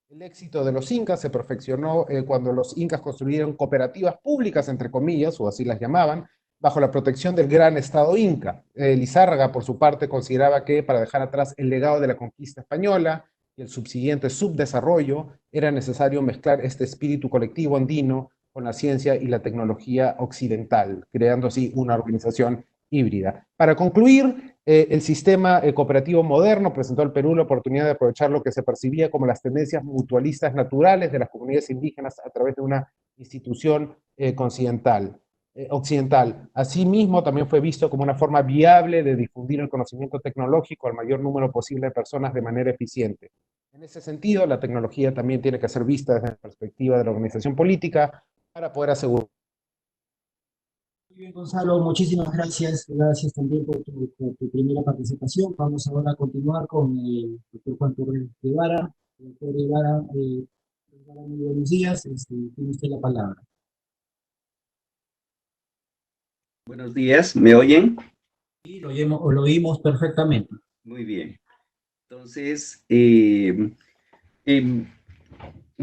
El éxito de los incas se perfeccionó cuando los incas construyeron cooperativas públicas, entre comillas, o así las llamaban, bajo la protección del gran Estado inca. Lizárraga, por su parte, consideraba que para dejar atrás el legado de la conquista española y el subsiguiente subdesarrollo, era necesario mezclar este espíritu colectivo andino con la ciencia y la tecnología occidental, creando así una organización híbrida. Para concluir, el sistema cooperativo moderno presentó al Perú la oportunidad de aprovechar lo que se percibía como las tendencias mutualistas naturales de las comunidades indígenas a través de una institución occidental. Asimismo, también fue visto como una forma viable de difundir el conocimiento tecnológico al mayor número posible de personas de manera eficiente. En ese sentido, la tecnología también tiene que ser vista desde la perspectiva de la organización política para poder asegurar Muy bien, Gonzalo, muchísimas gracias. Gracias también por tu primera participación. Vamos ahora a continuar con el doctor Juan Torres Guevara. Doctor Guevara, muy buenos días. Tiene usted la palabra. Buenos días, ¿me oyen? Sí, lo oímos perfectamente. Muy bien. Entonces,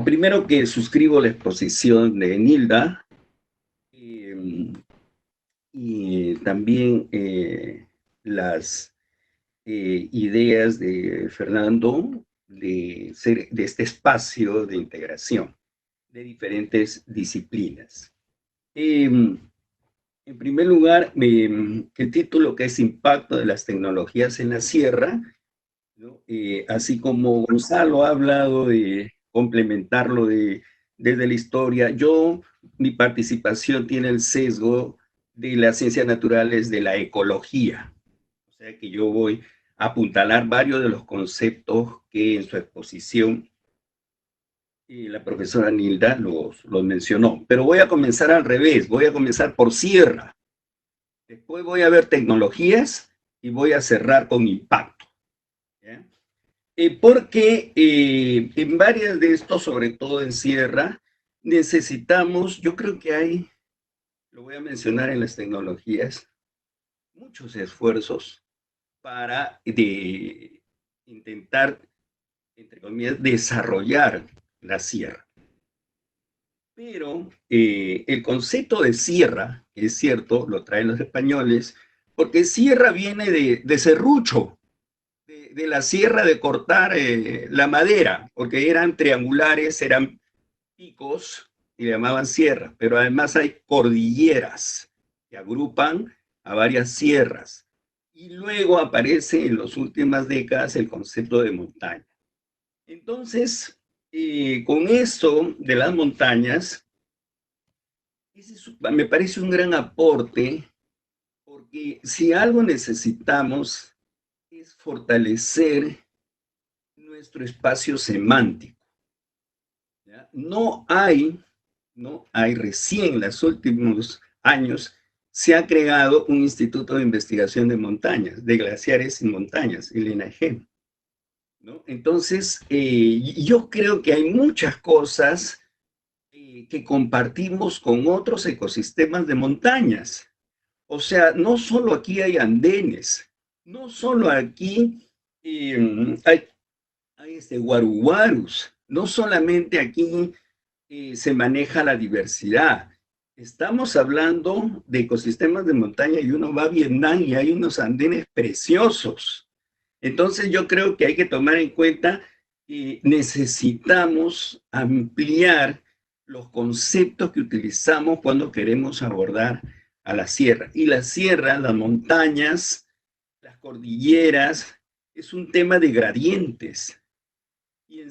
primero que suscribo la exposición de Nilda y también las ideas de Fernando de este espacio de integración de diferentes disciplinas. En primer lugar, el título, que es Impacto de las tecnologías en la sierra, ¿no? Así como Gonzalo ha hablado de complementarlo desde la historia, mi participación tiene el sesgo de las ciencias naturales, de la ecología. O sea que yo voy a apuntalar varios de los conceptos que en su exposición la profesora Nilda los mencionó. Pero voy a comenzar al revés, voy a comenzar por sierra. Después voy a ver tecnologías y voy a cerrar con impacto. ¿Ya? Porque en varias de estos, sobre todo en sierra, necesitamos, yo creo que hay, lo voy a mencionar en las tecnologías, muchos esfuerzos para intentar, entre comillas, desarrollar la sierra. Pero el concepto de sierra, que es cierto, lo traen los españoles, porque sierra viene de serrucho, de la sierra de cortar la madera, porque eran triangulares, eran picos y le llamaban sierra, pero además hay cordilleras que agrupan a varias sierras. Y luego aparece en las últimas décadas el concepto de montaña. Entonces, con esto de las montañas, me parece un gran aporte, porque si algo necesitamos es fortalecer nuestro espacio semántico. ¿Ya? No hay recién en los últimos años, se ha creado un instituto de investigación de montañas, de glaciares y montañas, el INAGEM, ¿no? Entonces, yo creo que hay muchas cosas que compartimos con otros ecosistemas de montañas. O sea, no solo aquí hay andenes, no solo aquí hay guaruguarus, no solamente aquí se maneja la diversidad. Estamos hablando de ecosistemas de montaña y uno va a Vietnam y hay unos andenes preciosos. Entonces yo creo que hay que tomar en cuenta que necesitamos ampliar los conceptos que utilizamos cuando queremos abordar a la sierra. Y la sierra, las montañas, las cordilleras, es un tema de gradientes. Y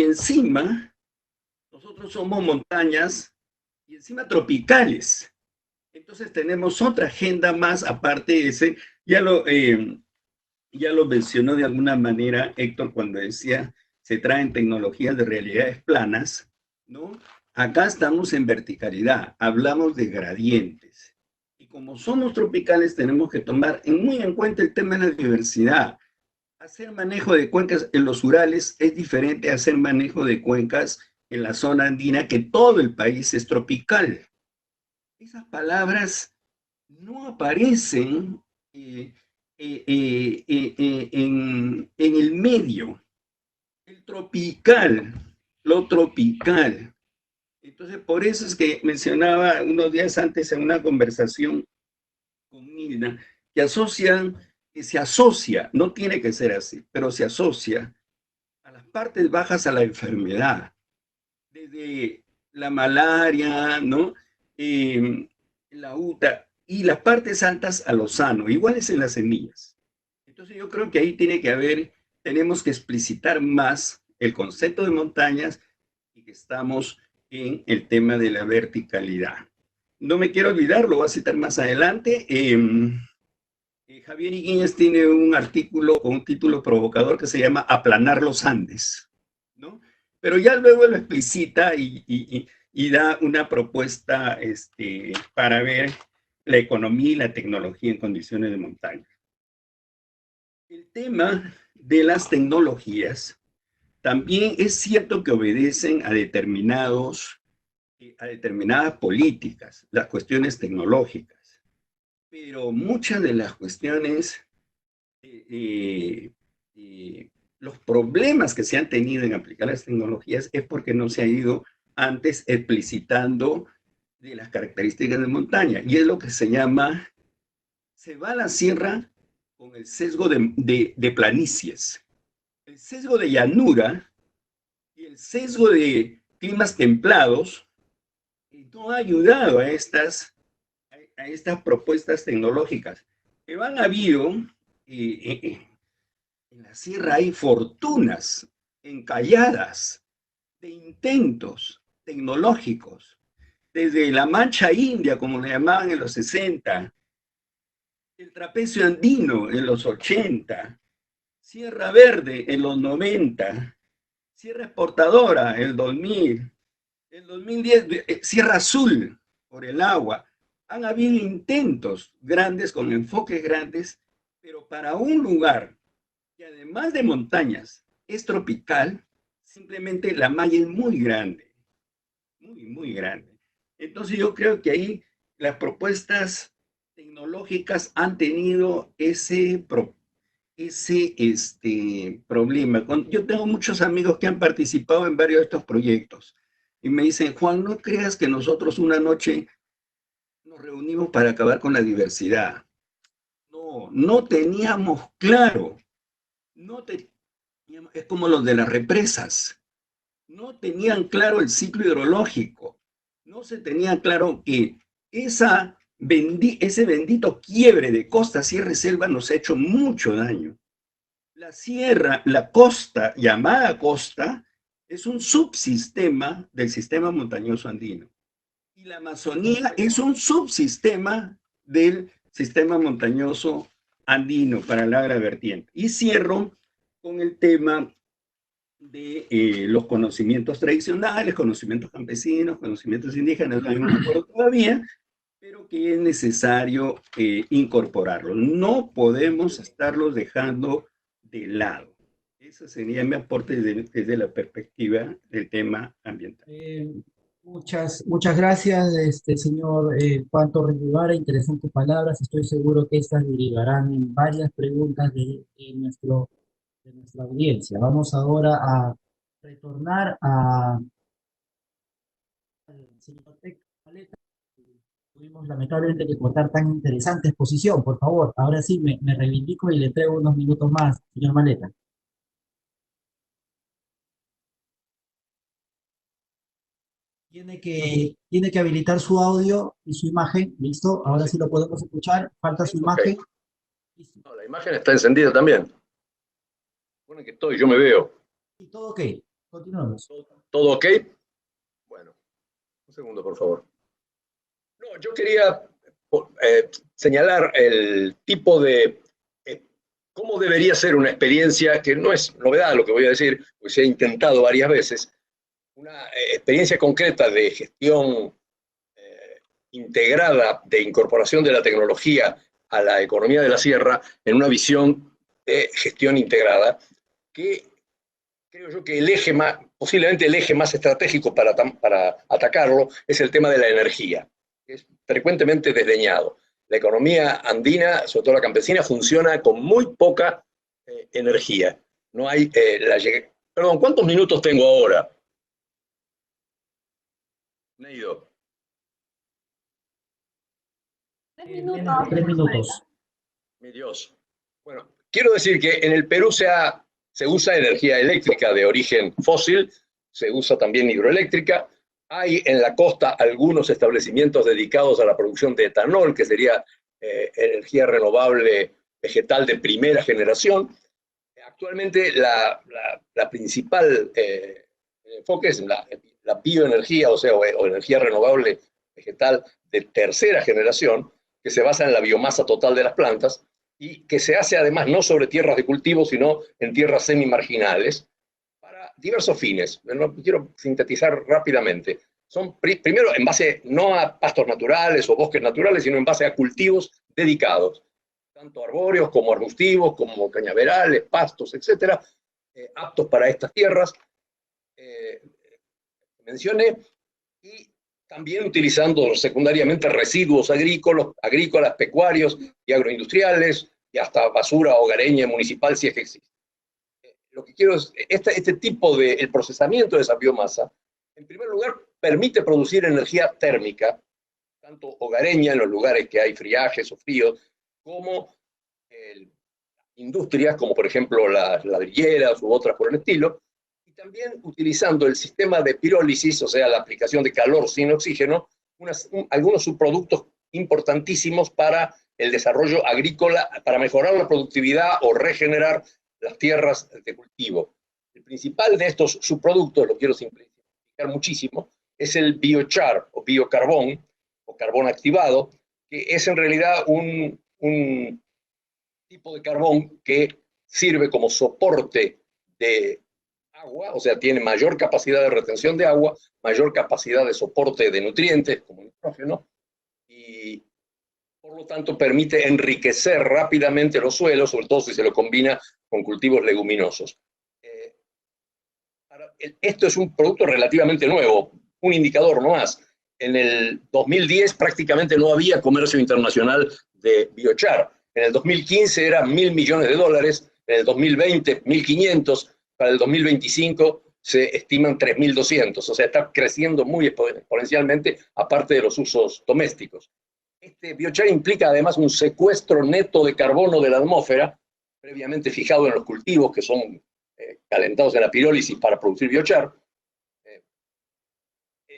encima, nosotros somos montañas y encima tropicales. Entonces tenemos otra agenda más aparte de ese. Ya lo mencionó de alguna manera Héctor cuando decía, se traen tecnologías de realidades planas, ¿no? Acá estamos en verticalidad, hablamos de gradientes. Y como somos tropicales, tenemos que tomar muy en cuenta el tema de la diversidad. Hacer manejo de cuencas en los Urales es diferente a hacer manejo de cuencas en la zona andina, que todo el país es tropical. Esas palabras no aparecen en el medio. El tropical, lo tropical. Entonces, por eso es que mencionaba unos días antes en una conversación con Nilda, que se asocia, no tiene que ser así, pero se asocia a las partes bajas a la enfermedad, desde la malaria, ¿no? La UTA, y las partes altas a lo sano, iguales en las semillas. Entonces yo creo que ahí tenemos que explicitar más el concepto de montañas y que estamos en el tema de la verticalidad. No me quiero olvidar, lo voy a citar más adelante. Javier Higuíñez tiene un artículo con un título provocador que se llama Aplanar los Andes, ¿no? Pero ya luego lo explicita y y da una propuesta para ver la economía y la tecnología en condiciones de montaña. El tema de las tecnologías también es cierto que obedecen a determinadas políticas, las cuestiones tecnológicas, pero muchas de las cuestiones, los problemas que se han tenido en aplicar las tecnologías es porque no se ha ido antes explicitando de las características de montaña, y es lo que se llama, se va a la sierra con el sesgo de planicies, el sesgo de llanura y el sesgo de climas templados, no ha ayudado a estas propuestas tecnológicas. Pero han habido, en la sierra hay fortunas encalladas de intentos tecnológicos, desde la Mancha India, como le llamaban en los 60, el trapecio andino en los 80, Sierra Verde en los 90, Sierra Exportadora en el 2000, el 2010, Sierra Azul por el agua. Han habido intentos grandes, con enfoques grandes, pero para un lugar que además de montañas es tropical, simplemente la malla es muy grande, muy, muy grande. Entonces yo creo que ahí las propuestas tecnológicas han tenido ese problema. Yo tengo muchos amigos que han participado en varios de estos proyectos y me dicen, Juan, no creas que nosotros una noche nos reunimos para acabar con la diversidad. No teníamos claro. Es como los de las represas. No tenían claro el ciclo hidrológico. No se tenía claro que ese bendito quiebre de costa, sierra y selva nos ha hecho mucho daño. La sierra, la costa, llamada costa, es un subsistema del sistema montañoso andino. Y la Amazonía es un subsistema del sistema montañoso andino para la agrovertiente. Y cierro con el tema de los conocimientos tradicionales, conocimientos campesinos, conocimientos indígenas, no hay un acuerdo todavía, pero que es necesario incorporarlos. No podemos estarlos dejando de lado. Ese sería mi aporte desde la perspectiva del tema ambiental. Muchas gracias, señor Juan Torres Guevara. Interesantes palabras. Estoy seguro que estas derivarán en varias preguntas de nuestra audiencia. Vamos ahora a retornar al señor Maleta. Tuvimos lamentablemente que cortar tan interesante exposición. Por favor, ahora sí me reivindico y le entrego unos minutos más, señor Maleta. Tiene que habilitar su audio y su imagen. ¿Listo? Ahora sí lo podemos escuchar. Falta su imagen. No, la imagen está encendida también. Bueno, que yo me veo. Y todo ok. Continuamos. ¿Todo ok? Bueno, un segundo, por favor. No, yo quería señalar el tipo de cómo debería ser una experiencia, que no es novedad lo que voy a decir, pues se ha intentado varias veces, una experiencia concreta de gestión integrada, de incorporación de la tecnología a la economía de la sierra, en una visión de gestión integrada, que creo yo que posiblemente el eje más estratégico para atacarlo es el tema de la energía, que es frecuentemente desdeñado. La economía andina, sobre todo la campesina, funciona con muy poca energía. No hay Perdón, ¿cuántos minutos tengo ahora? Neido. 3 minutos. 3 minutos. Mi Dios. Bueno, quiero decir que en el Perú se usa energía eléctrica de origen fósil, se usa también hidroeléctrica. Hay en la costa algunos establecimientos dedicados a la producción de etanol, que sería energía renovable vegetal de primera generación. Actualmente la principal enfoque es la bioenergía, o energía renovable vegetal de tercera generación, que se basa en la biomasa total de las plantas y que se hace además no sobre tierras de cultivo, sino en tierras semimarginales, para diversos fines. Quiero sintetizar rápidamente. son primero en base no a pastos naturales o bosques naturales, sino en base a cultivos dedicados, tanto arbóreos como arbustivos, como cañaverales, pastos, etcétera, aptos para estas tierras. Mencioné, y también utilizando secundariamente residuos agrícolas, pecuarios y agroindustriales, y hasta basura hogareña municipal si es que existe. Lo que quiero es, este tipo de el procesamiento de esa biomasa, en primer lugar, permite producir energía térmica, tanto hogareña en los lugares que hay friajes o fríos, como industrias, como por ejemplo las ladrilleras u otras por el estilo, y también utilizando el sistema de pirólisis, o sea, la aplicación de calor sin oxígeno, algunos subproductos importantísimos para el desarrollo agrícola, para mejorar la productividad o regenerar las tierras de cultivo. El principal de estos subproductos, lo quiero simplificar muchísimo, es el biochar o biocarbón o carbón activado, que es en realidad un tipo de carbón que sirve como soporte de agua, o sea, tiene mayor capacidad de retención de agua, mayor capacidad de soporte de nutrientes, como nitrógeno, y por lo tanto permite enriquecer rápidamente los suelos, sobre todo si se lo combina con cultivos leguminosos. Esto es un producto relativamente nuevo, un indicador no más. En el 2010 prácticamente no había comercio internacional de biochar. En el 2015 era $1.000 millones, en el 2020 1.500, para el 2025 se estiman 3.200, o sea, está creciendo muy exponencialmente, aparte de los usos domésticos. Este biochar implica además un secuestro neto de carbono de la atmósfera, previamente fijado en los cultivos que son calentados en la pirólisis para producir biochar.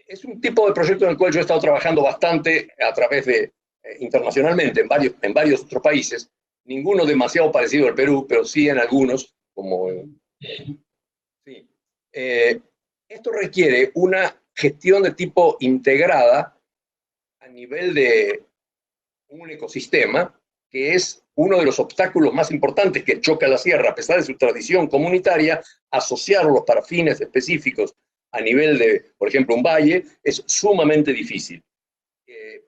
Es un tipo de proyecto en el cual yo he estado trabajando bastante a través de, internacionalmente, en varios otros países, ninguno demasiado parecido al Perú, pero sí en algunos, como... sí. Esto requiere una gestión de tipo integrada a nivel de un ecosistema, que es uno de los obstáculos más importantes que choca la sierra, a pesar de su tradición comunitaria, asociarlos para fines específicos a nivel de, por ejemplo, un valle, es sumamente difícil.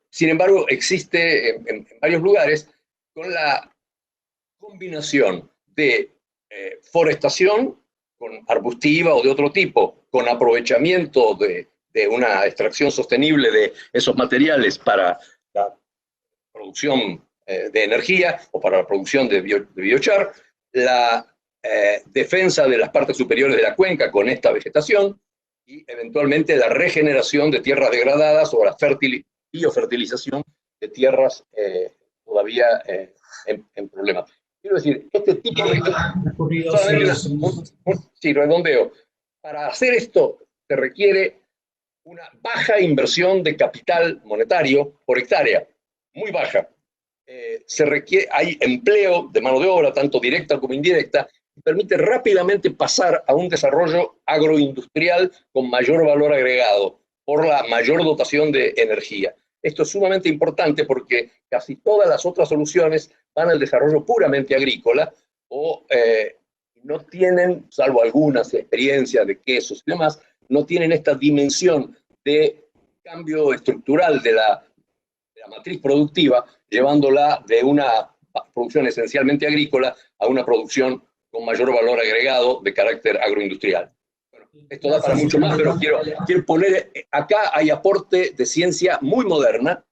Sin embargo, existe en varios lugares con la combinación de forestación, con arbustiva o de otro tipo, con aprovechamiento de una extracción sostenible de esos materiales para la producción de energía o para la producción de biochar, la defensa de las partes superiores de la cuenca con esta vegetación y eventualmente la regeneración de tierras degradadas o la biofertilización de tierras todavía en problemas. Quiero decir, este tipo de... Sí, redondeo. Para hacer esto se requiere una baja inversión de capital monetario por hectárea, muy baja. Hay empleo de mano de obra, tanto directa como indirecta, y permite rápidamente pasar a un desarrollo agroindustrial con mayor valor agregado por la mayor dotación de energía. Esto es sumamente importante porque casi todas las otras soluciones van al desarrollo puramente agrícola o no tienen, salvo algunas experiencias de quesos y demás, no tienen esta dimensión de cambio estructural de la matriz productiva, llevándola de una producción esencialmente agrícola a una producción con mayor valor agregado de carácter agroindustrial. Bueno, esto da para mucho más, pero quiero poner, acá hay aporte de ciencia muy moderna,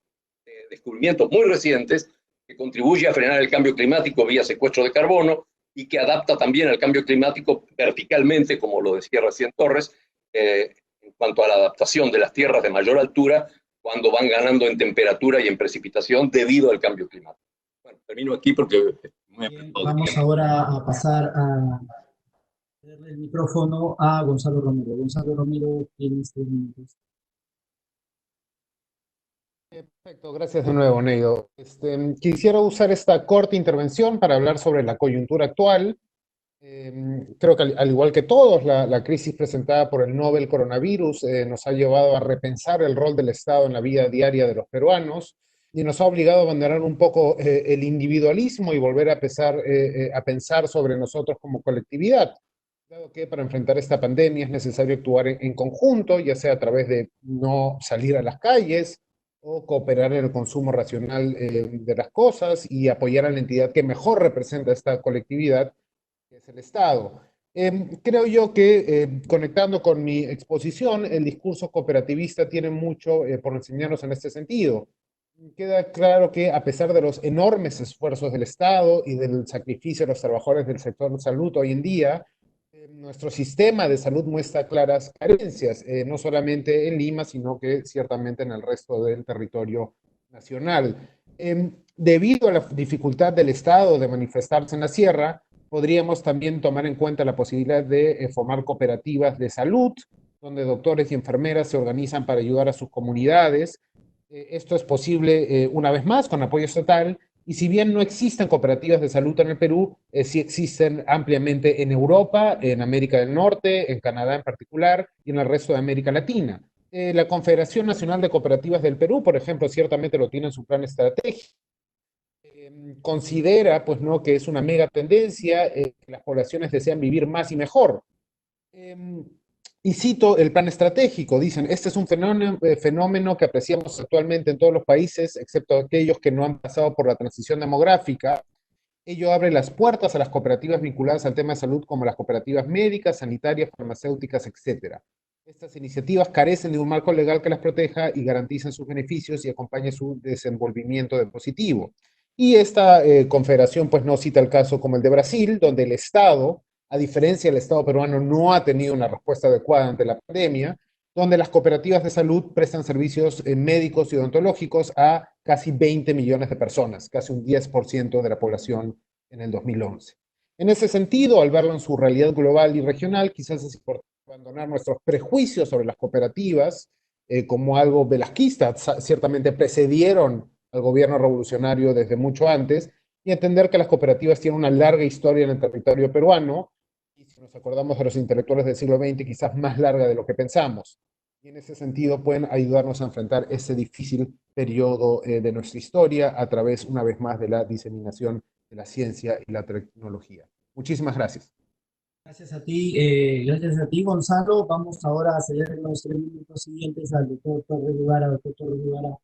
descubrimientos muy recientes, que contribuye a frenar el cambio climático vía secuestro de carbono y que adapta también al cambio climático verticalmente, como lo decía recién Torres, en cuanto a la adaptación de las tierras de mayor altura cuando van ganando en temperatura y en precipitación debido al cambio climático. Bueno, termino aquí porque... Bien, vamos ahora a pasar a darle el micrófono a Gonzalo Romero. Gonzalo Romero, tienes 3 minutos. Perfecto, gracias de nuevo, Neido. Quisiera usar esta corta intervención para hablar sobre la coyuntura actual. Creo que al igual que todos, la crisis presentada por el novel coronavirus nos ha llevado a repensar el rol del Estado en la vida diaria de los peruanos y nos ha obligado a abandonar un poco el individualismo y volver a pensar sobre nosotros como colectividad. Dado que para enfrentar esta pandemia es necesario actuar en conjunto, ya sea a través de no salir a las calles o cooperar en el consumo racional de las cosas y apoyar a la entidad que mejor representa esta colectividad, que es el Estado. Creo yo que, conectando con mi exposición, el discurso cooperativista tiene mucho por enseñarnos en este sentido. Queda claro que a pesar de los enormes esfuerzos del Estado y del sacrificio de los trabajadores del sector salud hoy en día, nuestro sistema de salud muestra claras carencias, no solamente en Lima, sino que ciertamente en el resto del territorio nacional. Debido a la dificultad del Estado de manifestarse en la sierra, podríamos también tomar en cuenta la posibilidad de formar cooperativas de salud, donde doctores y enfermeras se organizan para ayudar a sus comunidades. Esto es posible, una vez más, con apoyo estatal, y si bien no existen cooperativas de salud en el Perú, sí existen ampliamente en Europa, en América del Norte, en Canadá en particular y en el resto de América Latina. La Confederación Nacional de Cooperativas del Perú, por ejemplo, ciertamente lo tiene en su plan estratégico. Considera, pues, ¿no?, que es una mega tendencia, que las poblaciones desean vivir más y mejor. Y cito el plan estratégico, dicen, este es un fenómeno que apreciamos actualmente en todos los países, excepto aquellos que no han pasado por la transición demográfica. Ello abre las puertas a las cooperativas vinculadas al tema de salud, como las cooperativas médicas, sanitarias, farmacéuticas, etc. Estas iniciativas carecen de un marco legal que las proteja y garantice sus beneficios y acompañe su desenvolvimiento de positivo. Y esta confederación pues no cita el caso como el de Brasil, donde el Estado, a diferencia del Estado peruano, no ha tenido una respuesta adecuada ante la pandemia, donde las cooperativas de salud prestan servicios médicos y odontológicos a casi 20 millones de personas, casi un 10% de la población en el 2011. En ese sentido, al verlo en su realidad global y regional, quizás es importante abandonar nuestros prejuicios sobre las cooperativas como algo velasquista, ciertamente precedieron al gobierno revolucionario desde mucho antes, y entender que las cooperativas tienen una larga historia en el territorio peruano, y si nos acordamos de los intelectuales del siglo XX, quizás más larga de lo que pensamos. Y en ese sentido pueden ayudarnos a enfrentar ese difícil periodo de nuestra historia a través, una vez más, de la diseminación de la ciencia y la tecnología. Muchísimas gracias. Gracias a ti, Gonzalo. Vamos ahora a ceder los 3 minutos siguientes al doctor Torres Guevara. Doctor Torres Guevara,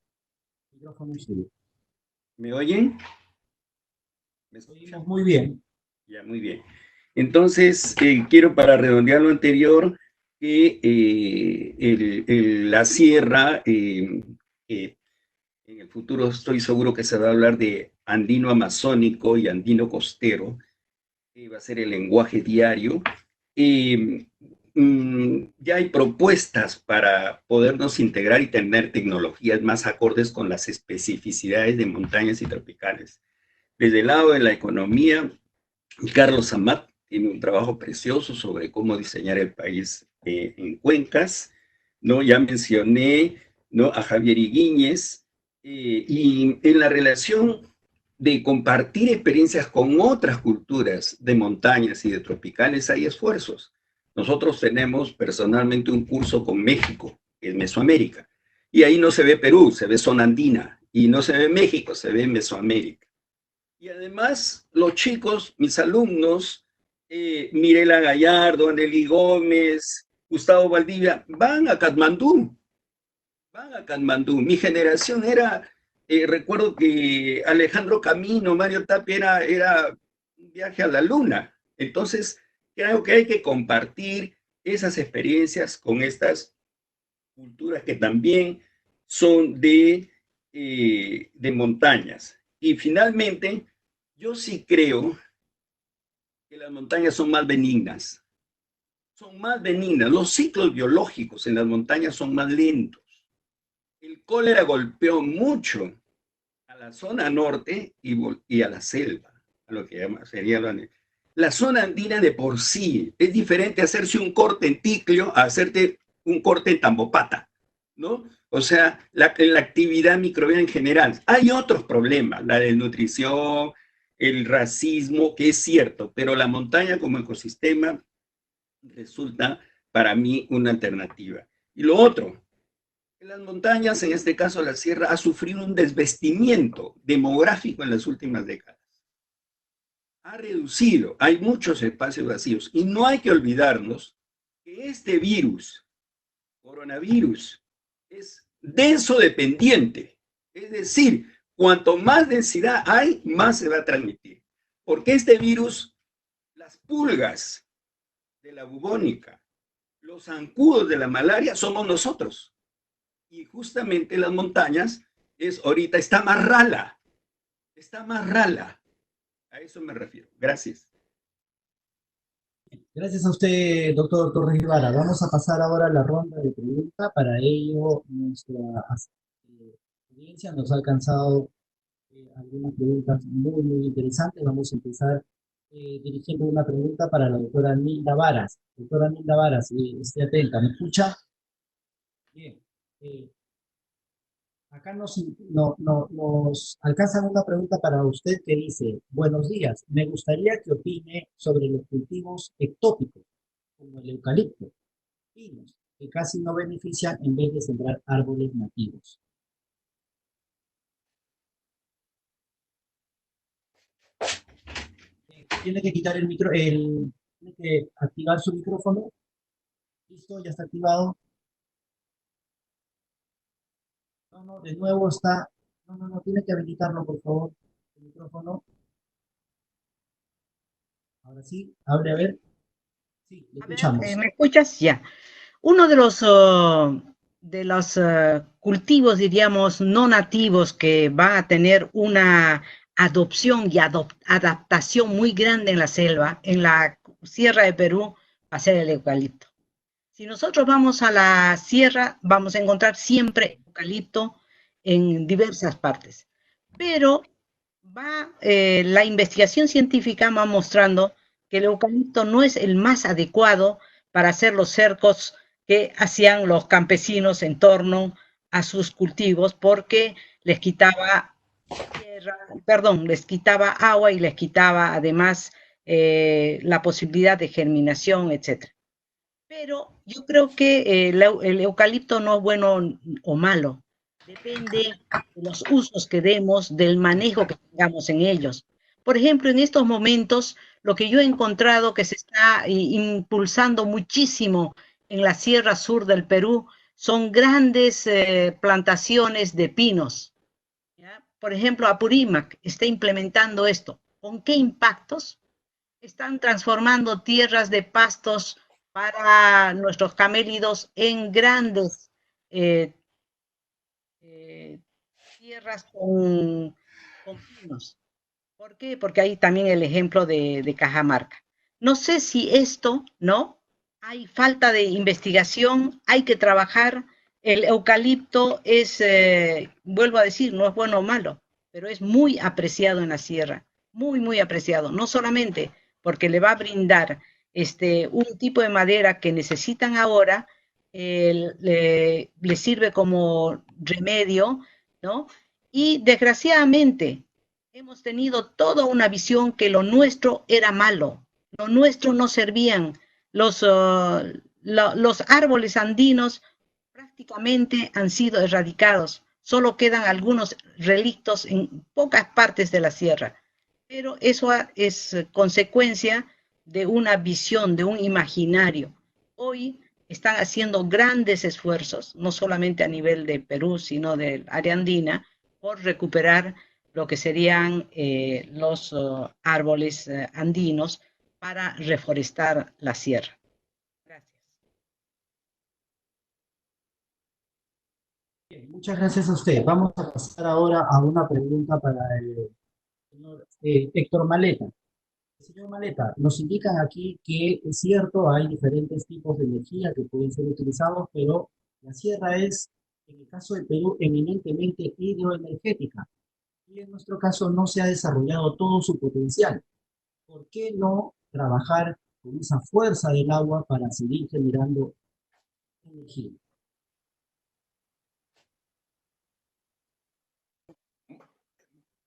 micrófono suyo. ¿Me oyen? ¿Me oímos? Muy bien. Ya, muy bien. Entonces, quiero, para redondear lo anterior, que la sierra, en el futuro estoy seguro que se va a hablar de andino amazónico y andino costero, va a ser el lenguaje diario. Ya hay propuestas para podernos integrar y tener tecnologías más acordes con las especificidades de montañas y tropicales. Desde el lado de la economía, Carlos Amat tiene un trabajo precioso sobre cómo diseñar el país en cuencas, ¿no? Ya mencioné, ¿no?, a Javier Higuíñez, y en la relación de compartir experiencias con otras culturas de montañas y de tropicales hay esfuerzos. Nosotros tenemos personalmente un curso con México, que es Mesoamérica, y ahí no se ve Perú, se ve zona andina, y no se ve México, se ve Mesoamérica. Y además, los chicos, mis alumnos, Mirela Gallardo, Nelly Gómez, Gustavo Valdivia, van a Katmandú. Mi generación era, recuerdo que Alejandro Camino, Mario Tapia, era un viaje a la luna. Entonces, creo que hay que compartir esas experiencias con estas culturas que también son de montañas. Y finalmente, yo sí creo que las montañas son más benignas. Son más benignas. Los ciclos biológicos en las montañas son más lentos. El cólera golpeó mucho a la zona norte y a la selva, a lo que sería la zona andina de por sí. Es diferente hacerse un corte en Ticlio a hacerte un corte en Tambopata, ¿no? O sea, la actividad microbiana en general. Hay otros problemas, la desnutrición, el racismo, que es cierto, pero la montaña como ecosistema resulta para mí una alternativa. Y lo otro, las montañas, en este caso la sierra, ha sufrido un desvestimiento demográfico en las últimas décadas. ha reducido, hay muchos espacios vacíos. Y no hay que olvidarnos que este virus, coronavirus, es denso dependiente. Es decir, cuanto más densidad hay, más se va a transmitir. Porque este virus, las pulgas de la bubónica, los zancudos de la malaria somos nosotros. Y justamente las montañas ahorita está más rala. Está más rala. A eso me refiero. Gracias. Gracias a usted, doctor Torres Guevara. Vamos a pasar ahora a la ronda de preguntas. Para ello, nuestra audiencia nos ha alcanzado algunas preguntas muy interesantes. Vamos a empezar dirigiendo una pregunta para la doctora Nilda Varas. Doctora Nilda Varas, esté atenta. ¿Me escucha? Bien. Acá nos alcanzan una pregunta para usted que dice: buenos días, me gustaría que opine sobre los cultivos ectópicos, como el eucalipto, pinos, que casi no benefician en vez de sembrar árboles nativos. Tiene que quitar tiene que activar su micrófono. Listo, ya está activado. No, de nuevo está. No, tiene que habilitarlo, por favor, el micrófono. Ahora sí, hable a ver. Sí, le escuchamos. ¿Me escuchas? Ya. Uno de los cultivos, diríamos, no nativos que va a tener una adopción y adaptación muy grande en la selva, en la sierra de Perú, va a ser el eucalipto. Si nosotros vamos a la sierra, vamos a encontrar siempre eucalipto en diversas partes. Pero la investigación científica va mostrando que el eucalipto no es el más adecuado para hacer los cercos que hacían los campesinos en torno a sus cultivos, porque les quitaba les quitaba agua y les quitaba además la posibilidad de germinación, etc. Pero yo creo que el eucalipto no es bueno o malo, depende de los usos que demos, del manejo que tengamos en ellos. Por ejemplo, en estos momentos, lo que yo he encontrado que se está impulsando muchísimo en la Sierra Sur del Perú son grandes plantaciones de pinos. ¿Ya? Por ejemplo, Apurímac está implementando esto. ¿Con qué impactos? Están transformando tierras de pastos para nuestros camélidos en grandes tierras con pinos. ¿Por qué? Porque hay también el ejemplo de Cajamarca. No sé si esto, ¿no? Hay falta de investigación, hay que trabajar. El eucalipto es, vuelvo a decir, no es bueno o malo, pero es muy apreciado en la sierra, muy apreciado. No solamente porque le va a brindar un tipo de madera que necesitan ahora, le sirve como remedio, ¿no? Y desgraciadamente hemos tenido toda una visión que lo nuestro era malo, lo nuestro no servían. Los árboles andinos prácticamente han sido erradicados, solo quedan algunos relictos en pocas partes de la sierra, pero eso es consecuencia de una visión, de un imaginario. Hoy están haciendo grandes esfuerzos, no solamente a nivel de Perú, sino del área andina, por recuperar lo que serían los árboles andinos para reforestar la sierra. Gracias. Bien, muchas gracias a usted. Vamos a pasar ahora a una pregunta para el señor Héctor Maleta. Señor Maleta, nos indican aquí que es cierto, hay diferentes tipos de energía que pueden ser utilizados, pero la sierra es, en el caso de Perú, eminentemente hidroenergética. Y en nuestro caso no se ha desarrollado todo su potencial. ¿Por qué no trabajar con esa fuerza del agua para seguir generando energía?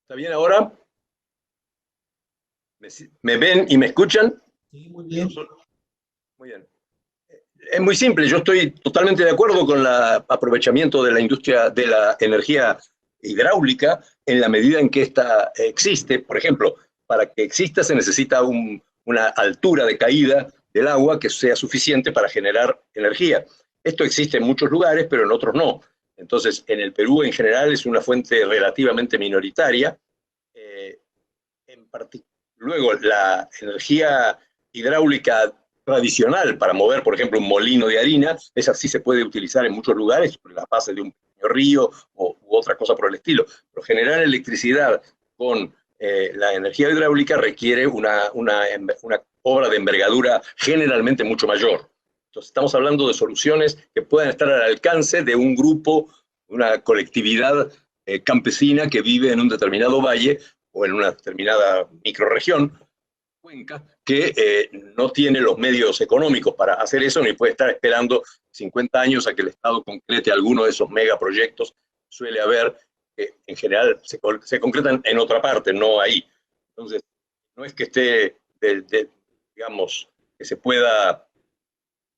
¿Está bien ahora? ¿Me ven y me escuchan? Sí, muy bien. Muy bien. Es muy simple, yo estoy totalmente de acuerdo con el aprovechamiento de la industria de la energía hidráulica en la medida en que ésta existe. Por ejemplo, para que exista se necesita una altura de caída del agua que sea suficiente para generar energía. Esto existe en muchos lugares, pero en otros no. Entonces, en el Perú en general es una fuente relativamente minoritaria. Luego, la energía hidráulica tradicional para mover, por ejemplo, un molino de harina, esa sí se puede utilizar en muchos lugares, sobre la base de un pequeño río u otra cosa por el estilo. Pero generar electricidad con la energía hidráulica requiere una obra de envergadura generalmente mucho mayor. Entonces estamos hablando de soluciones que puedan estar al alcance de un grupo, una colectividad campesina que vive en un determinado valle o en una determinada microrregión, cuenca, que no tiene los medios económicos para hacer eso, ni puede estar esperando 50 años a que el Estado concrete alguno de esos megaproyectos. Suele haber, en general, se concretan en otra parte, no ahí. Entonces, no es que esté, digamos, que se pueda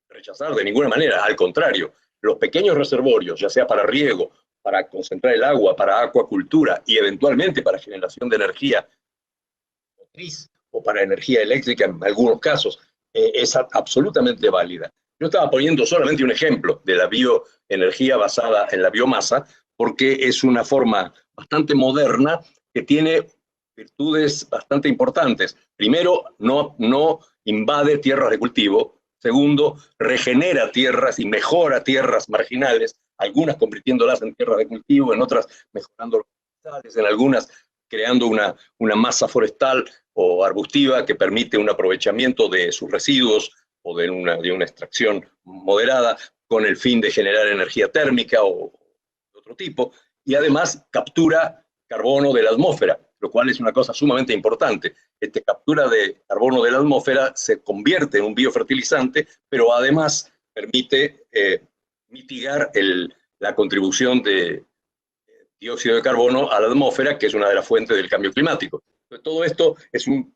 rechazar de ninguna manera, al contrario, los pequeños reservorios, ya sea para riego, para concentrar el agua, para acuacultura y eventualmente para generación de energía motriz o para energía eléctrica en algunos casos, es absolutamente válida. Yo estaba poniendo solamente un ejemplo de la bioenergía basada en la biomasa, porque es una forma bastante moderna que tiene virtudes bastante importantes. Primero, no invade tierras de cultivo. Segundo, regenera tierras y mejora tierras marginales, algunas convirtiéndolas en tierras de cultivo, en otras mejorando los pastizales, en algunas creando una masa forestal o arbustiva que permite un aprovechamiento de sus residuos o de una extracción moderada con el fin de generar energía térmica o de otro tipo, y además captura carbono de la atmósfera, lo cual es una cosa sumamente importante. Esta captura de carbono de la atmósfera se convierte en un biofertilizante, pero además permite mitigar la contribución de dióxido de carbono a la atmósfera, que es una de las fuentes del cambio climático. Entonces, todo esto es un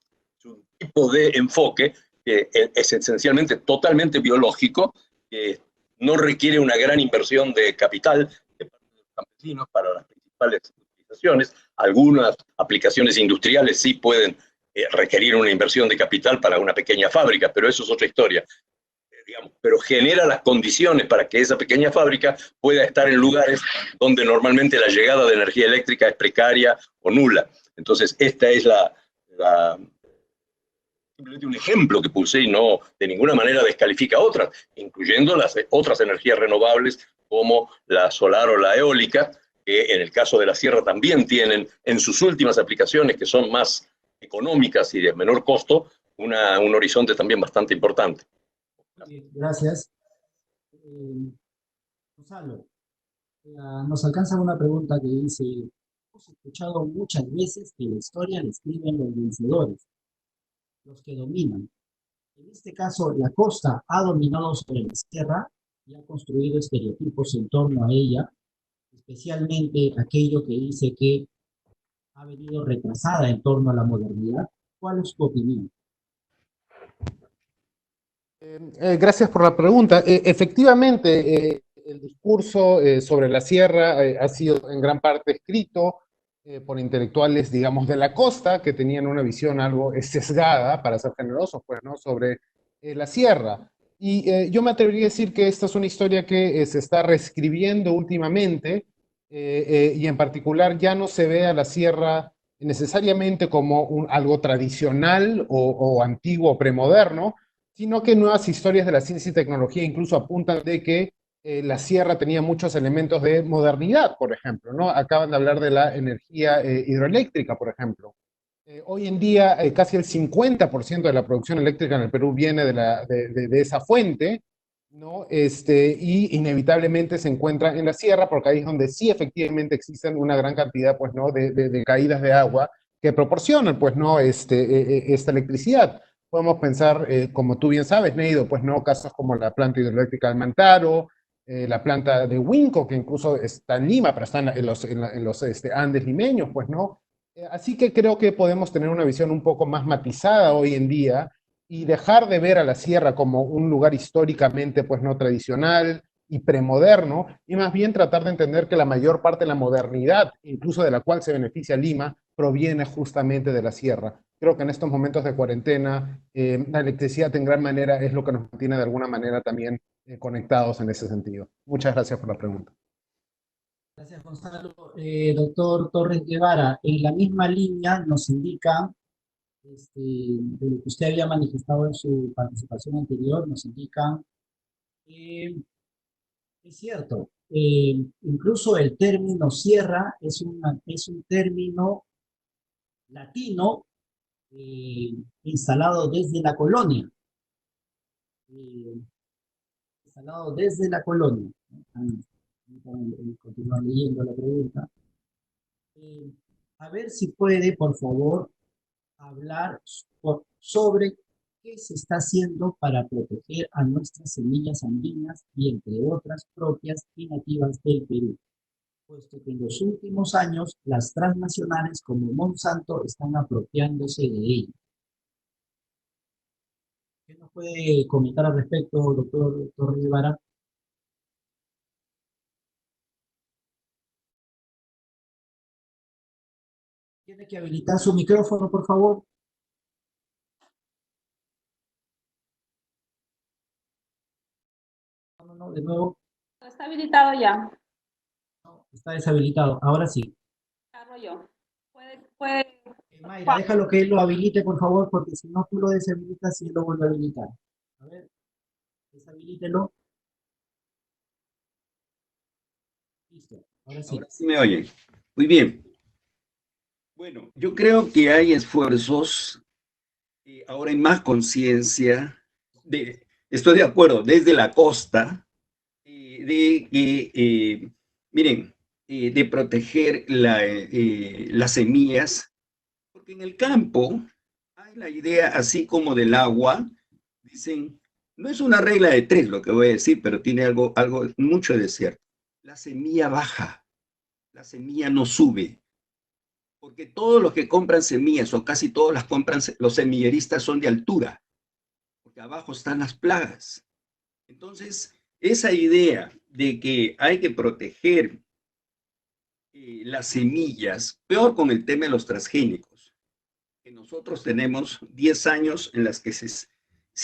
tipo de enfoque que es esencialmente totalmente biológico, que no requiere una gran inversión de capital de parte de los campesinos para las principales utilizaciones. Algunas aplicaciones industriales sí pueden requerir una inversión de capital para una pequeña fábrica, pero eso es otra historia. Pero genera las condiciones para que esa pequeña fábrica pueda estar en lugares donde normalmente la llegada de energía eléctrica es precaria o nula. Entonces, esta es simplemente un ejemplo que puse y no de ninguna manera descalifica otras, incluyendo las otras energías renovables como la solar o la eólica, que en el caso de la sierra también tienen en sus últimas aplicaciones, que son más económicas y de menor costo, un horizonte también bastante importante. Gracias. Gonzalo, nos alcanza una pregunta que dice: hemos escuchado muchas veces que la historia la escriben los vencedores, los que dominan. En este caso, la costa ha dominado sobre la sierra y ha construido estereotipos en torno a ella, especialmente aquello que dice que ha venido retrasada en torno a la modernidad. ¿Cuál es tu opinión? Gracias por la pregunta. Efectivamente, el discurso sobre la sierra ha sido en gran parte escrito por intelectuales, digamos, de la costa, que tenían una visión algo sesgada, para ser generosos, pues, ¿no?, sobre la sierra. Y yo me atrevería a decir que esta es una historia que se está reescribiendo últimamente, y en particular ya no se ve a la sierra necesariamente como algo tradicional o antiguo o premoderno, sino que nuevas historias de la ciencia y tecnología incluso apuntan de que la sierra tenía muchos elementos de modernidad, por ejemplo, ¿no? Acaban de hablar de la energía hidroeléctrica, por ejemplo. Hoy en día casi el 50% de la producción eléctrica en el Perú viene de esa fuente, ¿no? Y inevitablemente se encuentra en la sierra, porque ahí es donde sí efectivamente existen una gran cantidad, pues, ¿no?, de caídas de agua que proporcionan, pues, ¿no?, esta electricidad. Podemos pensar, como tú bien sabes, Neido, pues, ¿no?, casos como la planta hidroeléctrica de Almantaro, la planta de Huinco, que incluso está en Lima, pero está en los Andes limeños, pues, ¿no? Así que creo que podemos tener una visión un poco más matizada hoy en día y dejar de ver a la sierra como un lugar históricamente, pues, no tradicional y premoderno, y más bien tratar de entender que la mayor parte de la modernidad, incluso de la cual se beneficia Lima, proviene justamente de la sierra. Creo que en estos momentos de cuarentena, la electricidad en gran manera es lo que nos mantiene de alguna manera también conectados en ese sentido. Muchas gracias por la pregunta. Gracias, Gonzalo. Doctor Torres Guevara, en la misma línea nos indica, de lo que usted había manifestado en su participación anterior, nos indica que es cierto, incluso el término sierra es un término latino instalado desde la colonia. eh, Instalado desde la colonia. Continuar leyendo la pregunta. A ver si puede, por favor, hablar sobre qué se está haciendo para proteger a nuestras semillas andinas y, entre otras, propias y nativas del Perú, puesto que en los últimos años las transnacionales como Monsanto están apropiándose de ellas. ¿Qué nos puede comentar al respecto, doctor Rivera? Tiene que habilitar su micrófono, por favor. No, de nuevo. Está habilitado ya. No, está deshabilitado. Ahora sí. Yo. Puede. Mayra, déjalo que él lo habilite, por favor, porque si no tú lo deshabilitas y él lo vuelve a habilitar. A ver, deshabilítelo. Listo, ahora sí. Ahora sí me oyen. Muy bien. Bueno, yo creo que hay esfuerzos, ahora hay más conciencia, estoy de acuerdo, desde la costa, de que, miren, de proteger las semillas, porque en el campo hay la idea, así como del agua, dicen, no es una regla de tres lo que voy a decir, pero tiene algo mucho de cierto. La semilla baja, la semilla no sube, porque todos los que compran semillas, o casi todos las compran, los semilleristas son de altura, porque abajo están las plagas. Entonces, esa idea de que hay que proteger las semillas, peor con el tema de los transgénicos, que nosotros tenemos 10 años en las que se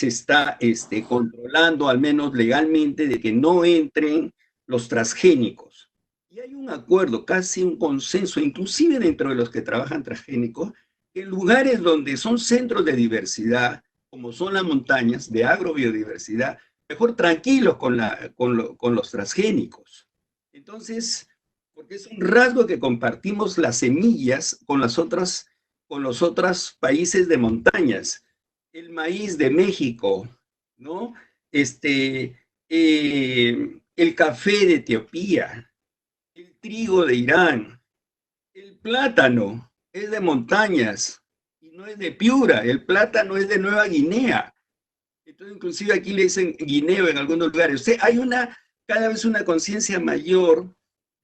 está controlando, al menos legalmente, de que no entren los transgénicos. Y hay un acuerdo, casi un consenso, inclusive dentro de los que trabajan transgénicos, que en lugares donde son centros de diversidad, como son las montañas, de agrobiodiversidad, mejor tranquilos con los transgénicos. Entonces, porque es un rasgo que compartimos las semillas con los otros países de montañas. El maíz de México, ¿no? El café de Etiopía, el trigo de Irán, el plátano es de montañas y no es de Piura, el plátano es de Nueva Guinea. Entonces, inclusive aquí le dicen guineo en algunos lugares. O sea, hay cada vez una conciencia mayor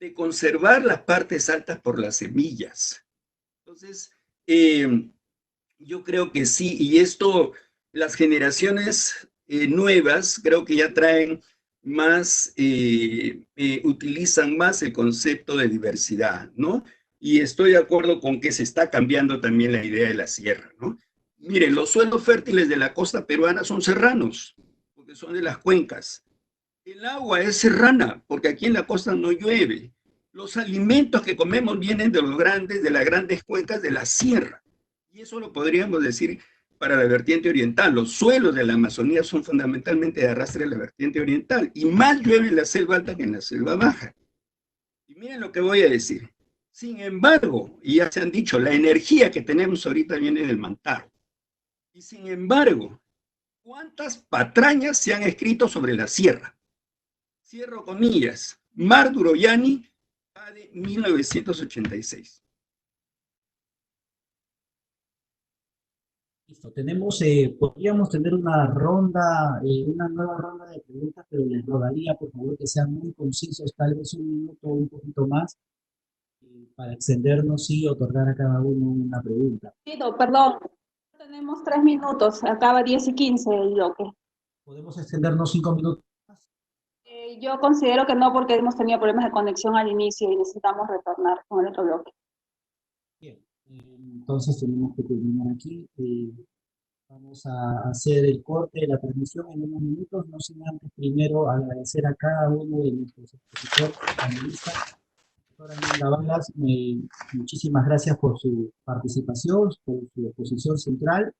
de conservar las partes altas por las semillas. Entonces, yo creo que sí, y esto, las generaciones nuevas, creo que ya traen más, utilizan más el concepto de diversidad, ¿no? Y estoy de acuerdo con que se está cambiando también la idea de la sierra, ¿no? Miren, los suelos fértiles de la costa peruana son serranos, porque son de las cuencas. El agua es serrana, porque aquí en la costa no llueve. Los alimentos que comemos vienen de las grandes cuencas de la sierra. Y eso lo podríamos decir para la vertiente oriental. Los suelos de la Amazonía son fundamentalmente de arrastre de la vertiente oriental. Y más llueve en la selva alta que en la selva baja. Y miren lo que voy a decir. Sin embargo, y ya se han dicho, la energía que tenemos ahorita viene del Mantaro. Y sin embargo, ¿cuántas patrañas se han escrito sobre la sierra? Cierro comillas. Mar Duroyani, de 1986. Listo, podríamos tener una nueva ronda de preguntas, pero les rogaría, por favor, que sean muy concisos, tal vez un minuto o un poquito más, para extendernos y otorgar a cada uno una pregunta. Perdón, tenemos 3 minutos, acaba 10:15 el bloque. ¿Podemos extendernos 5 minutos más? Yo considero que no, porque hemos tenido problemas de conexión al inicio y necesitamos retornar con el otro bloque. Bien, Entonces tenemos que terminar aquí. Vamos a hacer el corte de la transmisión en unos minutos, no sin antes primero agradecer a cada uno de nuestros expositores, panelistas. Doctora Linda Balas, muchísimas gracias por su participación, por su exposición central.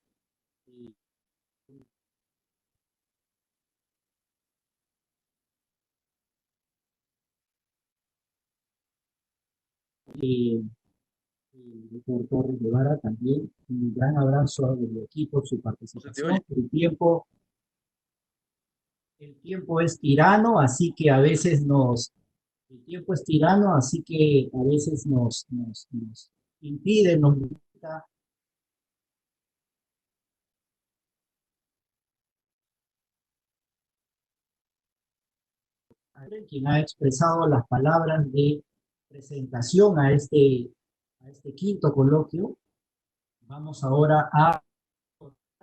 Doctor Torres Guevara, también un gran abrazo al equipo por su participación. El tiempo es tirano, así que a veces el tiempo es tirano, así que a veces nos impide, nos limita. Quien ha expresado las palabras de presentación a este quinto coloquio. Vamos ahora a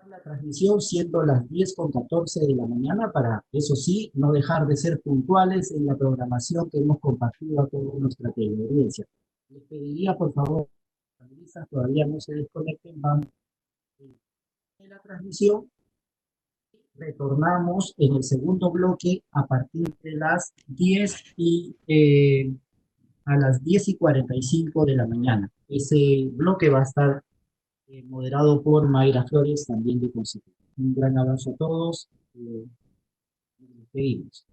la transmisión siendo las 10:14 de la mañana para, eso sí, no dejar de ser puntuales en la programación que hemos compartido a toda nuestra teleaudiencia. Les pediría, por favor, los panelistas todavía no se desconecten, vamos a la transmisión. Retornamos en el segundo bloque a partir de las 10:45 de la mañana. Ese bloque va a estar moderado por Mayra Flores, también de Concepción. Un gran abrazo a todos. Nos despedimos.